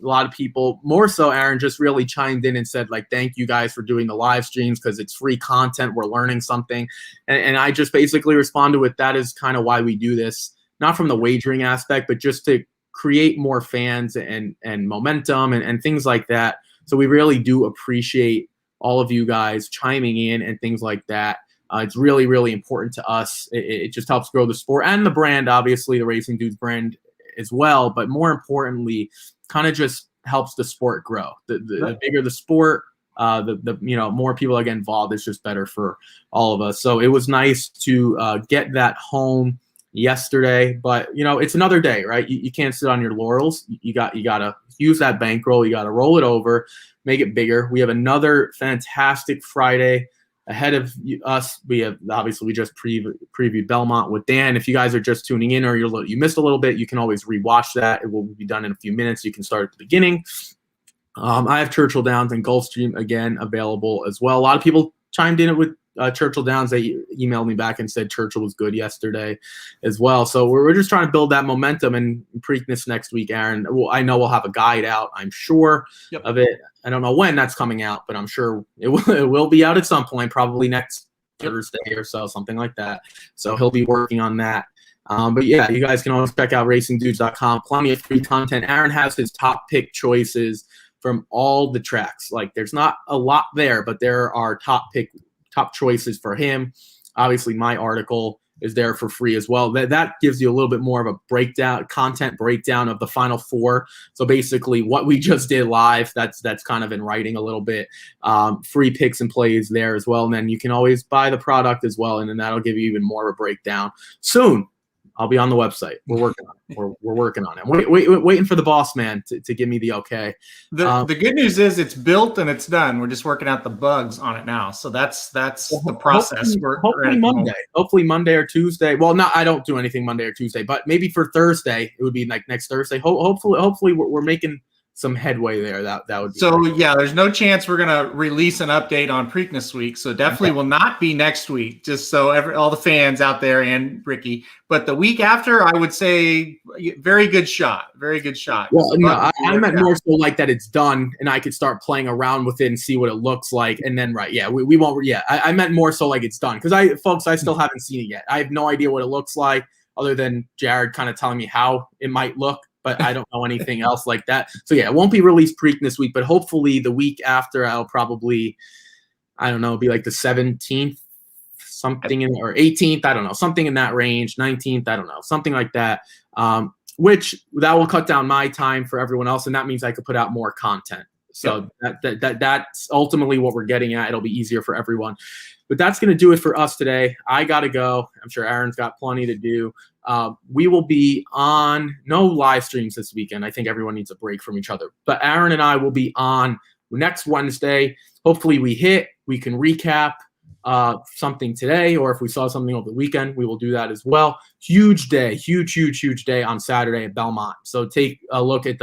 a lot of people, more so Aaron, just really chimed in and said, like, thank you guys for doing the live streams because it's free content. We're learning something. And I just basically responded with, that is kind of why we do this, not from the wagering aspect, but just to create more fans and momentum and things like that. So we really do appreciate all of you guys chiming in and things like that. It's really, really important to us. It just helps grow the sport and the brand, obviously, the Racing Dudes brand as well. But more importantly, kind of just helps the sport grow. The bigger the sport, the more people that get involved, it's just better for all of us. So it was nice to get that home yesterday, but it's another day, right? You can't sit on your laurels. You got to use that bankroll. You got to roll it over, make it bigger. We have another fantastic Friday ahead of us. We just previewed Belmont with Dan. If you guys are just tuning in or you missed a little bit, you can always rewatch that. It will be done in a few minutes. You can start at the beginning. I have Churchill Downs and Gulfstream again available as well. A lot of people chimed in with Churchill Downs. They emailed me back and said Churchill was good yesterday as well. So we're just trying to build that momentum and Preakness next week, Aaron. I know we'll have a guide out, I'm sure of it. I don't know when that's coming out, but I'm sure it will be out at some point, probably next Thursday or so, something like that. So he'll be working on that. But yeah, you guys can always check out racingdudes.com. Plenty of free content. Aaron has his top pick choices from all the tracks. Like, there's not a lot there, but there are top choices for him. Obviously, my article is there for free as well. That gives you a little bit more of a content breakdown of the Final Four. So basically what we just did live, that's kind of in writing a little bit. Free picks and plays there as well. And then you can always buy the product as well. And then that'll give you even more of a breakdown. Soon, I'll be on the website. We're working on it. We're working on it. Waiting for the boss man to give me the okay. The good news is it's built and it's done. We're just working out the bugs on it now. So that's the process. Hopefully Monday or Tuesday. Well, I don't do anything Monday or Tuesday, but maybe for Thursday, it would be like next Thursday. Hopefully we're making some headway there. That would be great. Yeah, there's no chance we're gonna release an update on Preakness week, so definitely will not be next week, just so all the fans out there and Ricky. But the week after, I would say very good shot. Well, no, I meant more so like that it's done and I could start playing around with it and see what it looks like, and then we won't. I meant more so like it's done, because I still haven't seen it yet. I have no idea what it looks like other than Jared kind of telling me how it might look, but I don't know anything else like that. So yeah, it won't be released Preakness week, but hopefully the week after I'll probably, I don't know, be like the 17th, or 18th, I don't know, something in that range, 19th, I don't know, something like that, which that will cut down my time for everyone else, and that means I could put out more content. So that's ultimately what we're getting at. It'll be easier for everyone. But that's going to do it for us today. I got to go. I'm sure Aaron's got plenty to do. We will be on no live streams this weekend. I think everyone needs a break from each other. But Aaron and I will be on next Wednesday. Hopefully we can recap something today, or if we saw something over the weekend, we will do that as well. Huge day on Saturday at Belmont. So take a listen,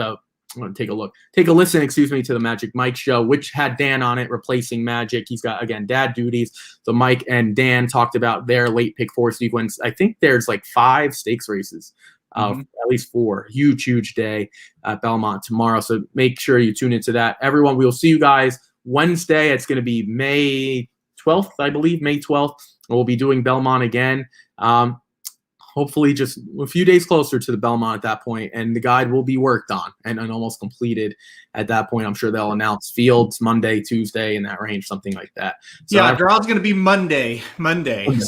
to the Magic Mike show, which had Dan on it, replacing Magic. He's got, again, dad duties. So Mike and Dan talked about their late pick 4 sequence. I think there's like 5 stakes races, at least 4. Huge day at Belmont tomorrow. So make sure you tune into that. Everyone, we will see you guys Wednesday. It's going to be May 12th, I believe, May 12th. We'll be doing Belmont again. hopefully just a few days closer to the Belmont at that point, and the guide will be worked on and almost completed at that point. I'm sure they'll announce fields Monday, Tuesday, in that range, something like that. So yeah, draw's going to be Monday.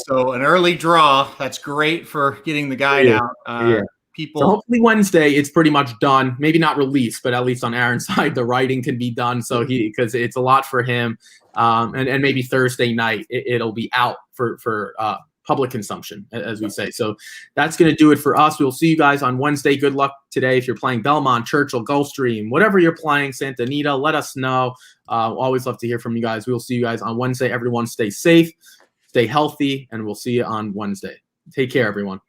So an early draw. That's great for getting the guide out. People. So hopefully Wednesday it's pretty much done. Maybe not released, but at least on Aaron's side, the writing can be done. So because it's a lot for him, and maybe Thursday night it'll be out for public consumption, as we say. So that's going to do it for us. We'll see you guys on Wednesday. Good luck today if you're playing Belmont, Churchill, Gulfstream, whatever you're playing, Santa Anita. Let us know. Always love to hear from you guys. We'll see you guys on Wednesday. Everyone stay safe, stay healthy, and we'll see you on Wednesday. Take care, everyone.